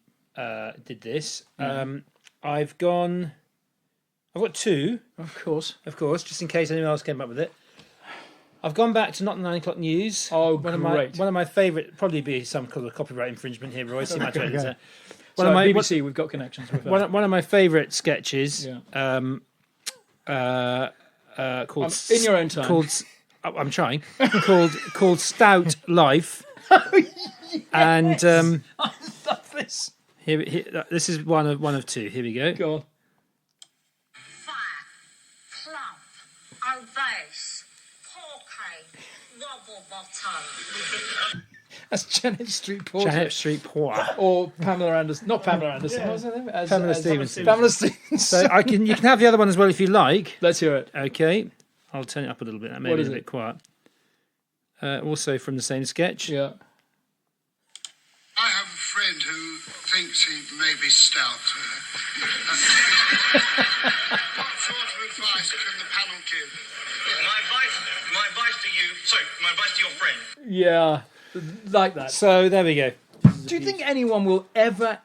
Speaker 4: did this. I've got two,
Speaker 1: Of course.
Speaker 4: just in case anyone else came up with it. I've gone back to not the 9 o'clock news.
Speaker 1: Oh,
Speaker 4: one
Speaker 1: great.
Speaker 4: Of my favourite, probably be some kind of copyright infringement here, Roy. See my trailers there.
Speaker 1: One
Speaker 4: One of my
Speaker 1: BBC, we've got connections with
Speaker 4: one of my favourite sketches.
Speaker 1: Yeah.
Speaker 4: Called
Speaker 1: in your own time.
Speaker 4: Called I'm trying. called Stout Life. And
Speaker 1: I love this.
Speaker 4: here, this is one of two. Here we go.
Speaker 1: Go on.
Speaker 6: Fire, plump, obese, porky, wobble bottom.
Speaker 1: That's Janet Street Porter.
Speaker 4: Janet Street Poor.
Speaker 1: Or Pamela Anderson. Not Pamela Anderson. What was her name?
Speaker 4: Pamela Stevenson.
Speaker 1: Pamela Stevenson.
Speaker 4: So you can have the other one as well if you like.
Speaker 1: Let's hear it.
Speaker 4: Okay, I'll turn it up a little bit. That may
Speaker 1: What
Speaker 4: be
Speaker 1: is
Speaker 4: a
Speaker 1: it?
Speaker 4: bit quiet. Also from the same sketch.
Speaker 1: Yeah.
Speaker 7: I have a friend who thinks he may be stout. What sort of advice can the panel give?
Speaker 8: My advice to your friend.
Speaker 1: Yeah. Like that.
Speaker 4: So there we go.
Speaker 1: Do you think anyone will ever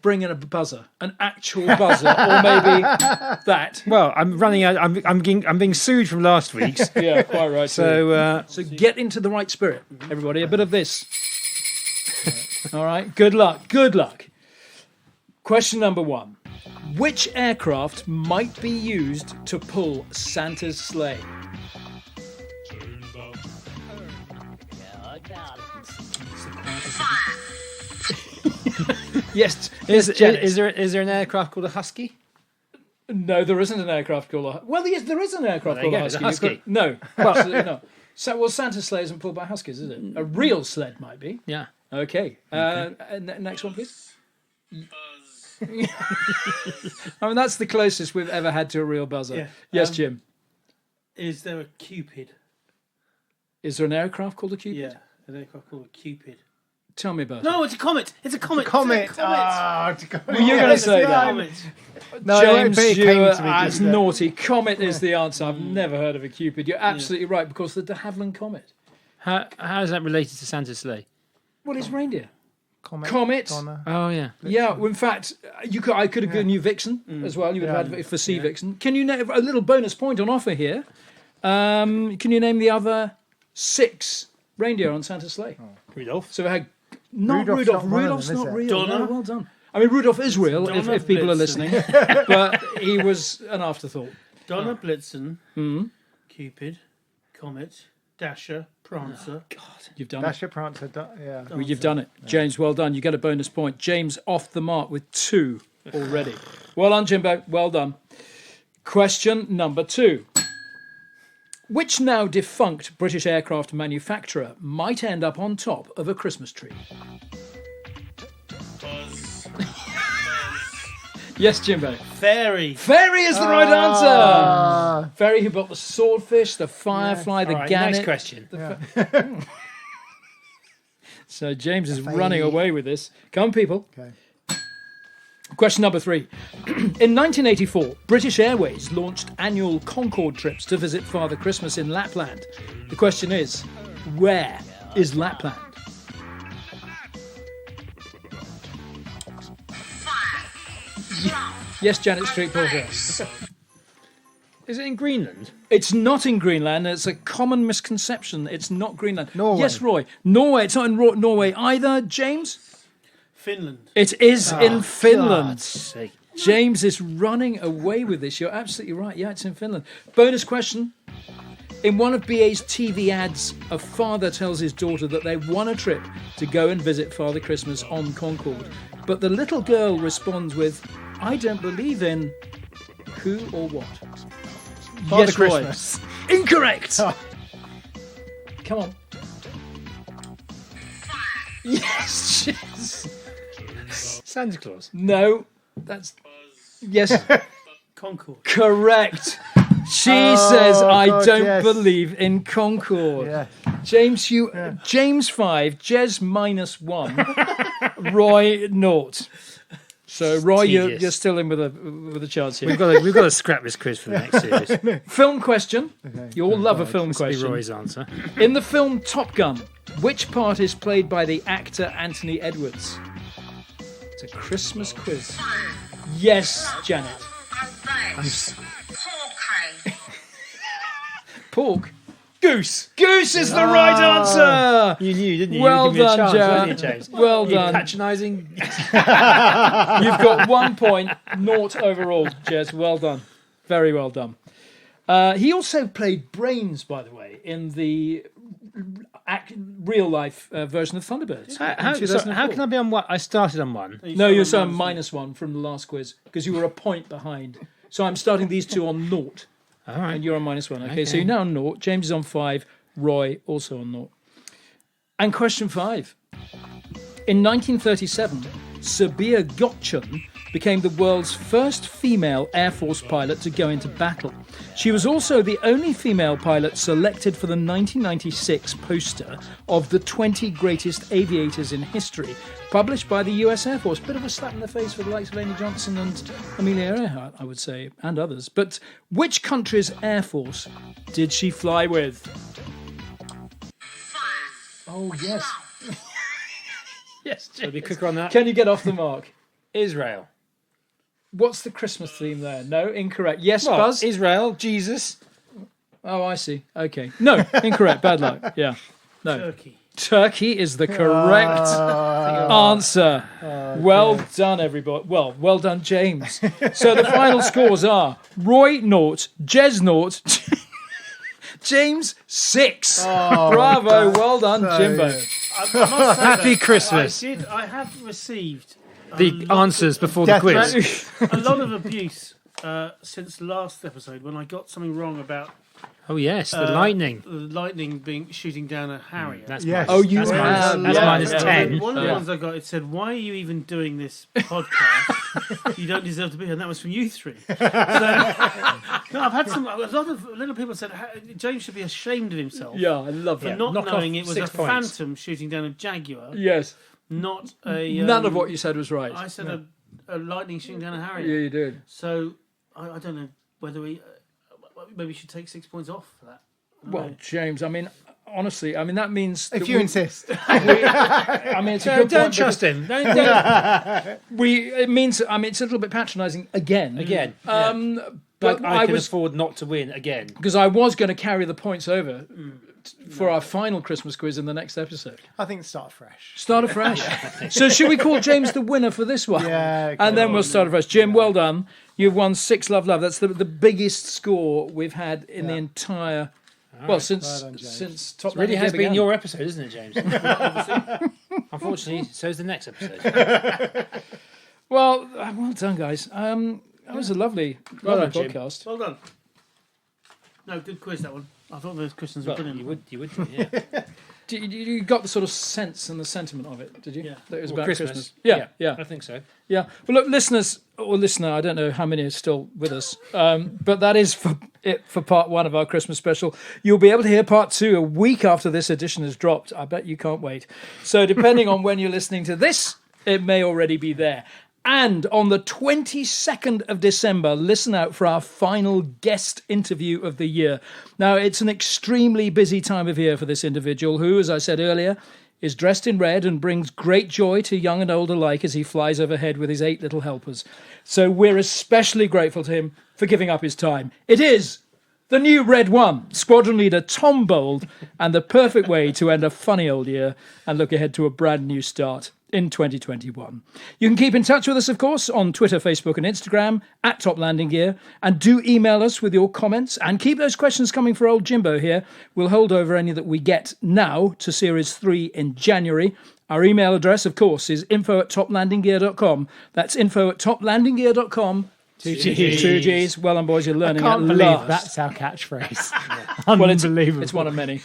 Speaker 1: bring in a buzzer? An actual buzzer? Or maybe that?
Speaker 4: Well, I'm running out. I'm being sued from last week's.
Speaker 1: Yeah, quite right.
Speaker 4: So
Speaker 1: So get into the right spirit, everybody. A bit of this. All right. Good luck. Good luck. Question number 1. Which aircraft might be used to pull Santa's sleigh? Yes.
Speaker 4: is
Speaker 1: Janet.
Speaker 4: there an aircraft called a Husky?
Speaker 1: No, there isn't an aircraft called a... Well, yes, there is an aircraft
Speaker 4: There you
Speaker 1: called a
Speaker 4: go,
Speaker 1: Husky.
Speaker 4: the Husky.
Speaker 1: No, absolutely not. So, well, Santa's sleigh isn't pulled by Huskies, is it? A real sled might be.
Speaker 4: Yeah.
Speaker 1: Okay. Next one, please. I mean, that's the closest we've ever had to a real buzzer.
Speaker 2: Yeah.
Speaker 1: Yes, Jim.
Speaker 2: Is there a Cupid?
Speaker 1: Is there an aircraft called a Cupid?
Speaker 2: Yeah, an aircraft called a Cupid.
Speaker 1: Tell me about it.
Speaker 2: No, it's a comet. It's a comet.
Speaker 3: Comet.
Speaker 2: It's a comet.
Speaker 3: Ah,
Speaker 1: Well, you're going to say that.
Speaker 2: Comet.
Speaker 3: No,
Speaker 1: James,
Speaker 3: it
Speaker 1: you
Speaker 3: came
Speaker 1: are,
Speaker 3: to me.
Speaker 1: that's
Speaker 3: didn't it?
Speaker 1: naughty. Comet is the answer. I've never heard of a Cupid. You're absolutely right, because the de Havilland Comet.
Speaker 4: How is that related to Santa's sleigh?
Speaker 1: Well, it's reindeer.
Speaker 3: Comet.
Speaker 1: Comet.
Speaker 3: Donna.
Speaker 4: Oh yeah.
Speaker 1: Yeah, well, in fact, I could have given you Vixen as well. You would have had for Sea Vixen. Can you name a little bonus point on offer here? Can you name the other 6 reindeer on Santa's sleigh?
Speaker 4: Rudolph.
Speaker 1: So we had not
Speaker 3: Rudolph's
Speaker 1: Rudolph.
Speaker 3: not one of
Speaker 1: Rudolph's
Speaker 3: them, is
Speaker 1: not
Speaker 3: it?
Speaker 1: real.
Speaker 2: Donna?
Speaker 1: No, well done. I mean, Rudolph is real
Speaker 2: Donna
Speaker 1: if people are
Speaker 2: Blitzen.
Speaker 1: listening, but he was an afterthought.
Speaker 2: Donna Blitzen, Cupid, Comet, Dasher, Prancer.
Speaker 1: You've done
Speaker 3: Dasher, Prancer, yeah.
Speaker 1: it. Well, you've done it, James. Well done. You get a bonus point. James off the mark with 2 already. Well done, Jimbo. Well done. Question number 2. Which now defunct British aircraft manufacturer might end up on top of a Christmas tree? Yes, Jimbo.
Speaker 2: Fairy.
Speaker 1: Fairy is the right answer. Fairy who built the swordfish, the firefly, the
Speaker 4: All right,
Speaker 1: gannet.
Speaker 4: next question.
Speaker 1: So James is running away with this. Come on, people.
Speaker 3: Okay.
Speaker 1: Question number 3. In 1984, British Airways launched annual Concorde trips to visit Father Christmas in Lapland. The question is, where? is Lapland?
Speaker 6: 5.
Speaker 1: Yes, Janet Street Porter.
Speaker 4: Is it in Greenland?
Speaker 1: It's not in Greenland. It's a common misconception. It's not Greenland.
Speaker 3: Norway.
Speaker 1: Yes, Roy. Norway. It's not in Norway either. James?
Speaker 2: Finland.
Speaker 1: It is in Finland.
Speaker 4: God's sake.
Speaker 1: James is running away with this. You're absolutely right. Yeah, it's in Finland. Bonus question. In one of BA's TV ads, a father tells his daughter that they won a trip to go and visit Father Christmas on Concorde. But the little girl responds with, I don't believe in who or what?
Speaker 3: Father
Speaker 1: Yes, Roy.
Speaker 3: Christmas.
Speaker 1: Incorrect.
Speaker 3: Oh.
Speaker 1: Come on. Yes. Yes.
Speaker 4: Santa Claus.
Speaker 1: No. That's yes.
Speaker 2: Concord.
Speaker 1: Correct. She says, I
Speaker 3: God,
Speaker 1: don't
Speaker 3: yes.
Speaker 1: believe in Concorde.
Speaker 3: Yeah.
Speaker 1: James, James 5, Jez -1, Roy 0. So, Roy, you're
Speaker 4: Tedious.
Speaker 1: still in with a chance here.
Speaker 4: We've got to scrap this quiz for the next series.
Speaker 1: Film question. You all love a film
Speaker 4: This will be
Speaker 1: question.
Speaker 4: Roy's answer.
Speaker 1: In the film Top Gun, which part is played by the actor Anthony Edwards? It's a Christmas quiz. Yes, Janet. Pork? Goose. Goose is the right answer.
Speaker 4: You knew, didn't you?
Speaker 1: Well
Speaker 4: you give me a
Speaker 1: done,
Speaker 4: chance,
Speaker 1: Jan.
Speaker 4: didn't you, James?
Speaker 1: Well
Speaker 4: You
Speaker 1: done.
Speaker 4: patronising.
Speaker 1: You've got 1 point, 0 overall, Jez. Well done. Very well done. He also played Brains, by the way, in the real-life version of Thunderbirds.
Speaker 4: How can I be on one? I started on one.
Speaker 1: No, you're so -1 from the last quiz because you were a point behind. So I'm starting these two on 0.
Speaker 4: All right.
Speaker 1: And you're on -1. Okay, so you're now on 0. James is on 5. Roy also on 0. And question 5. In 1937, Sabir Gökçen became the world's first female Air Force pilot to go into battle. She was also the only female pilot selected for the 1996 poster of the 20 greatest aviators in history, published by the US Air Force. Bit of a slap in the face for the likes of Amy Johnson and Amelia Earhart, I would say, and others. But which country's Air Force did she fly with? Oh, yes. Yes,
Speaker 4: I'll be quicker on that.
Speaker 1: Can you get off the mark?
Speaker 4: Israel.
Speaker 1: What's the Christmas theme there? No, incorrect. Yes,
Speaker 4: Well,
Speaker 1: Buzz?
Speaker 4: Israel, Jesus.
Speaker 1: Oh, I see. Okay. No, incorrect. Bad luck. Yeah. No.
Speaker 2: Turkey.
Speaker 1: Turkey is the correct answer. Well done, everybody. Well done, James. So the final scores are Roy 0, Jez 0, James 6. Bravo. Well done, Jimbo.
Speaker 4: Happy Christmas.
Speaker 2: I have received
Speaker 4: The answers before the
Speaker 3: Death
Speaker 4: quiz.
Speaker 2: a lot of abuse since last episode when I got something wrong about
Speaker 4: Oh yes, the lightning.
Speaker 2: the lightning being shooting down a Harrier.
Speaker 4: That's
Speaker 3: Yes.
Speaker 1: Oh, you
Speaker 4: that's
Speaker 1: have.
Speaker 4: minus, that's
Speaker 1: Yeah,
Speaker 4: minus
Speaker 1: yeah.
Speaker 4: 10.
Speaker 2: One of the
Speaker 1: Yeah.
Speaker 2: ones I got, it said, "Why are you even doing this podcast? You don't deserve to be here." And that was from you three. So, no, I've had a lot of little people said James should be ashamed of himself
Speaker 1: Yeah, I love
Speaker 2: for
Speaker 1: that.
Speaker 2: not
Speaker 4: knock
Speaker 2: knowing
Speaker 4: off
Speaker 2: it was a
Speaker 4: 6 points.
Speaker 2: phantom shooting down a Jaguar,
Speaker 1: Yes.
Speaker 2: not a.
Speaker 1: None of what you said was right.
Speaker 2: I said a lightning shooting down a Harrier.
Speaker 1: Yeah, you did.
Speaker 2: So I don't know whether we maybe should take 6 points off for that.
Speaker 1: Well, James, I mean, honestly, I mean, that means...
Speaker 3: If
Speaker 1: that
Speaker 3: you
Speaker 1: we-
Speaker 3: insist.
Speaker 1: I mean, it's a good
Speaker 4: Don't
Speaker 1: point,
Speaker 4: trust
Speaker 1: because
Speaker 4: him. Don't.
Speaker 1: it means, I mean, it's a little bit patronising again.
Speaker 4: Again.
Speaker 1: But
Speaker 4: I can
Speaker 1: was...
Speaker 4: afford not to win again.
Speaker 1: Because I was going to carry the points over for our final Christmas quiz in the next episode.
Speaker 3: I think start fresh.
Speaker 1: Start afresh. So should we call James the winner for this one?
Speaker 3: Yeah.
Speaker 1: And then we'll start afresh. Jim, well done. You've won 6 Love Love. That's the biggest score we've had in the entire... Well, since
Speaker 3: Well done, James.
Speaker 1: since Top
Speaker 4: Really
Speaker 1: Gun
Speaker 4: has
Speaker 1: began.
Speaker 4: been your episode, isn't it, James? Unfortunately, so's the next episode.
Speaker 1: Well done, guys. That was a lovely
Speaker 4: done, Jim.
Speaker 1: podcast.
Speaker 2: Well done. No, good quiz that one. I thought those questions were
Speaker 4: Well,
Speaker 2: brilliant.
Speaker 4: you would, yeah.
Speaker 1: You got the sort of sense and the sentiment of it, did you?
Speaker 2: Yeah.
Speaker 1: That it was
Speaker 4: Well,
Speaker 1: about Christmas.
Speaker 4: Christmas.
Speaker 1: Yeah.
Speaker 4: I think so.
Speaker 1: Yeah. Well, look, listener, I don't know how many are still with us, but that is for part 1 of our Christmas special. You'll be able to hear part 2 a week after this edition is dropped. I bet you can't wait. So depending on when you're listening to this, it may already be there. And on the 22nd of December, listen out for our final guest interview of the year. Now, it's an extremely busy time of year for this individual who, as I said earlier, is dressed in red and brings great joy to young and old alike as he flies overhead with his 8 little helpers. So we're especially grateful to him for giving up his time. It is the new Red One, Squadron Leader Tom Bold, and the perfect way to end a funny old year and look ahead to a brand new start in 2021. You can keep in touch with us, of course, on Twitter, Facebook and Instagram at Top Landing Gear, and do email us with your comments and keep those questions coming for old Jimbo here. We'll hold over any that we get now to Series 3 in January. Our email address, of course, is info@toplandinggear.com. That's info@toplandinggear.com.
Speaker 3: 2 Gs.
Speaker 1: 2 Gs. Well done, boys, you're learning
Speaker 3: Can't
Speaker 1: at
Speaker 3: believe
Speaker 1: last.
Speaker 3: that's our catchphrase.
Speaker 1: Well,
Speaker 3: Unbelievable.
Speaker 1: it's one of many.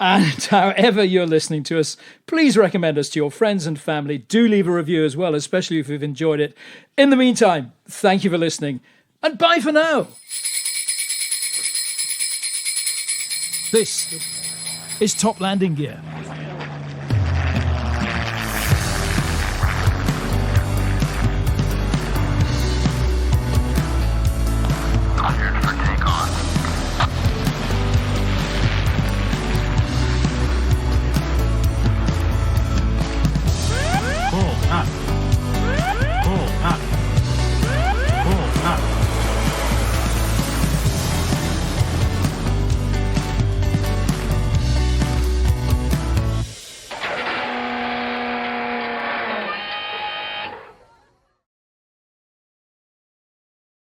Speaker 1: And however you're listening to us, please recommend us to your friends and family. Do leave a review as well, especially if you've enjoyed it. In the meantime, thank you for listening, and bye for now. This is Top Landing Gear.
Speaker 7: Roger.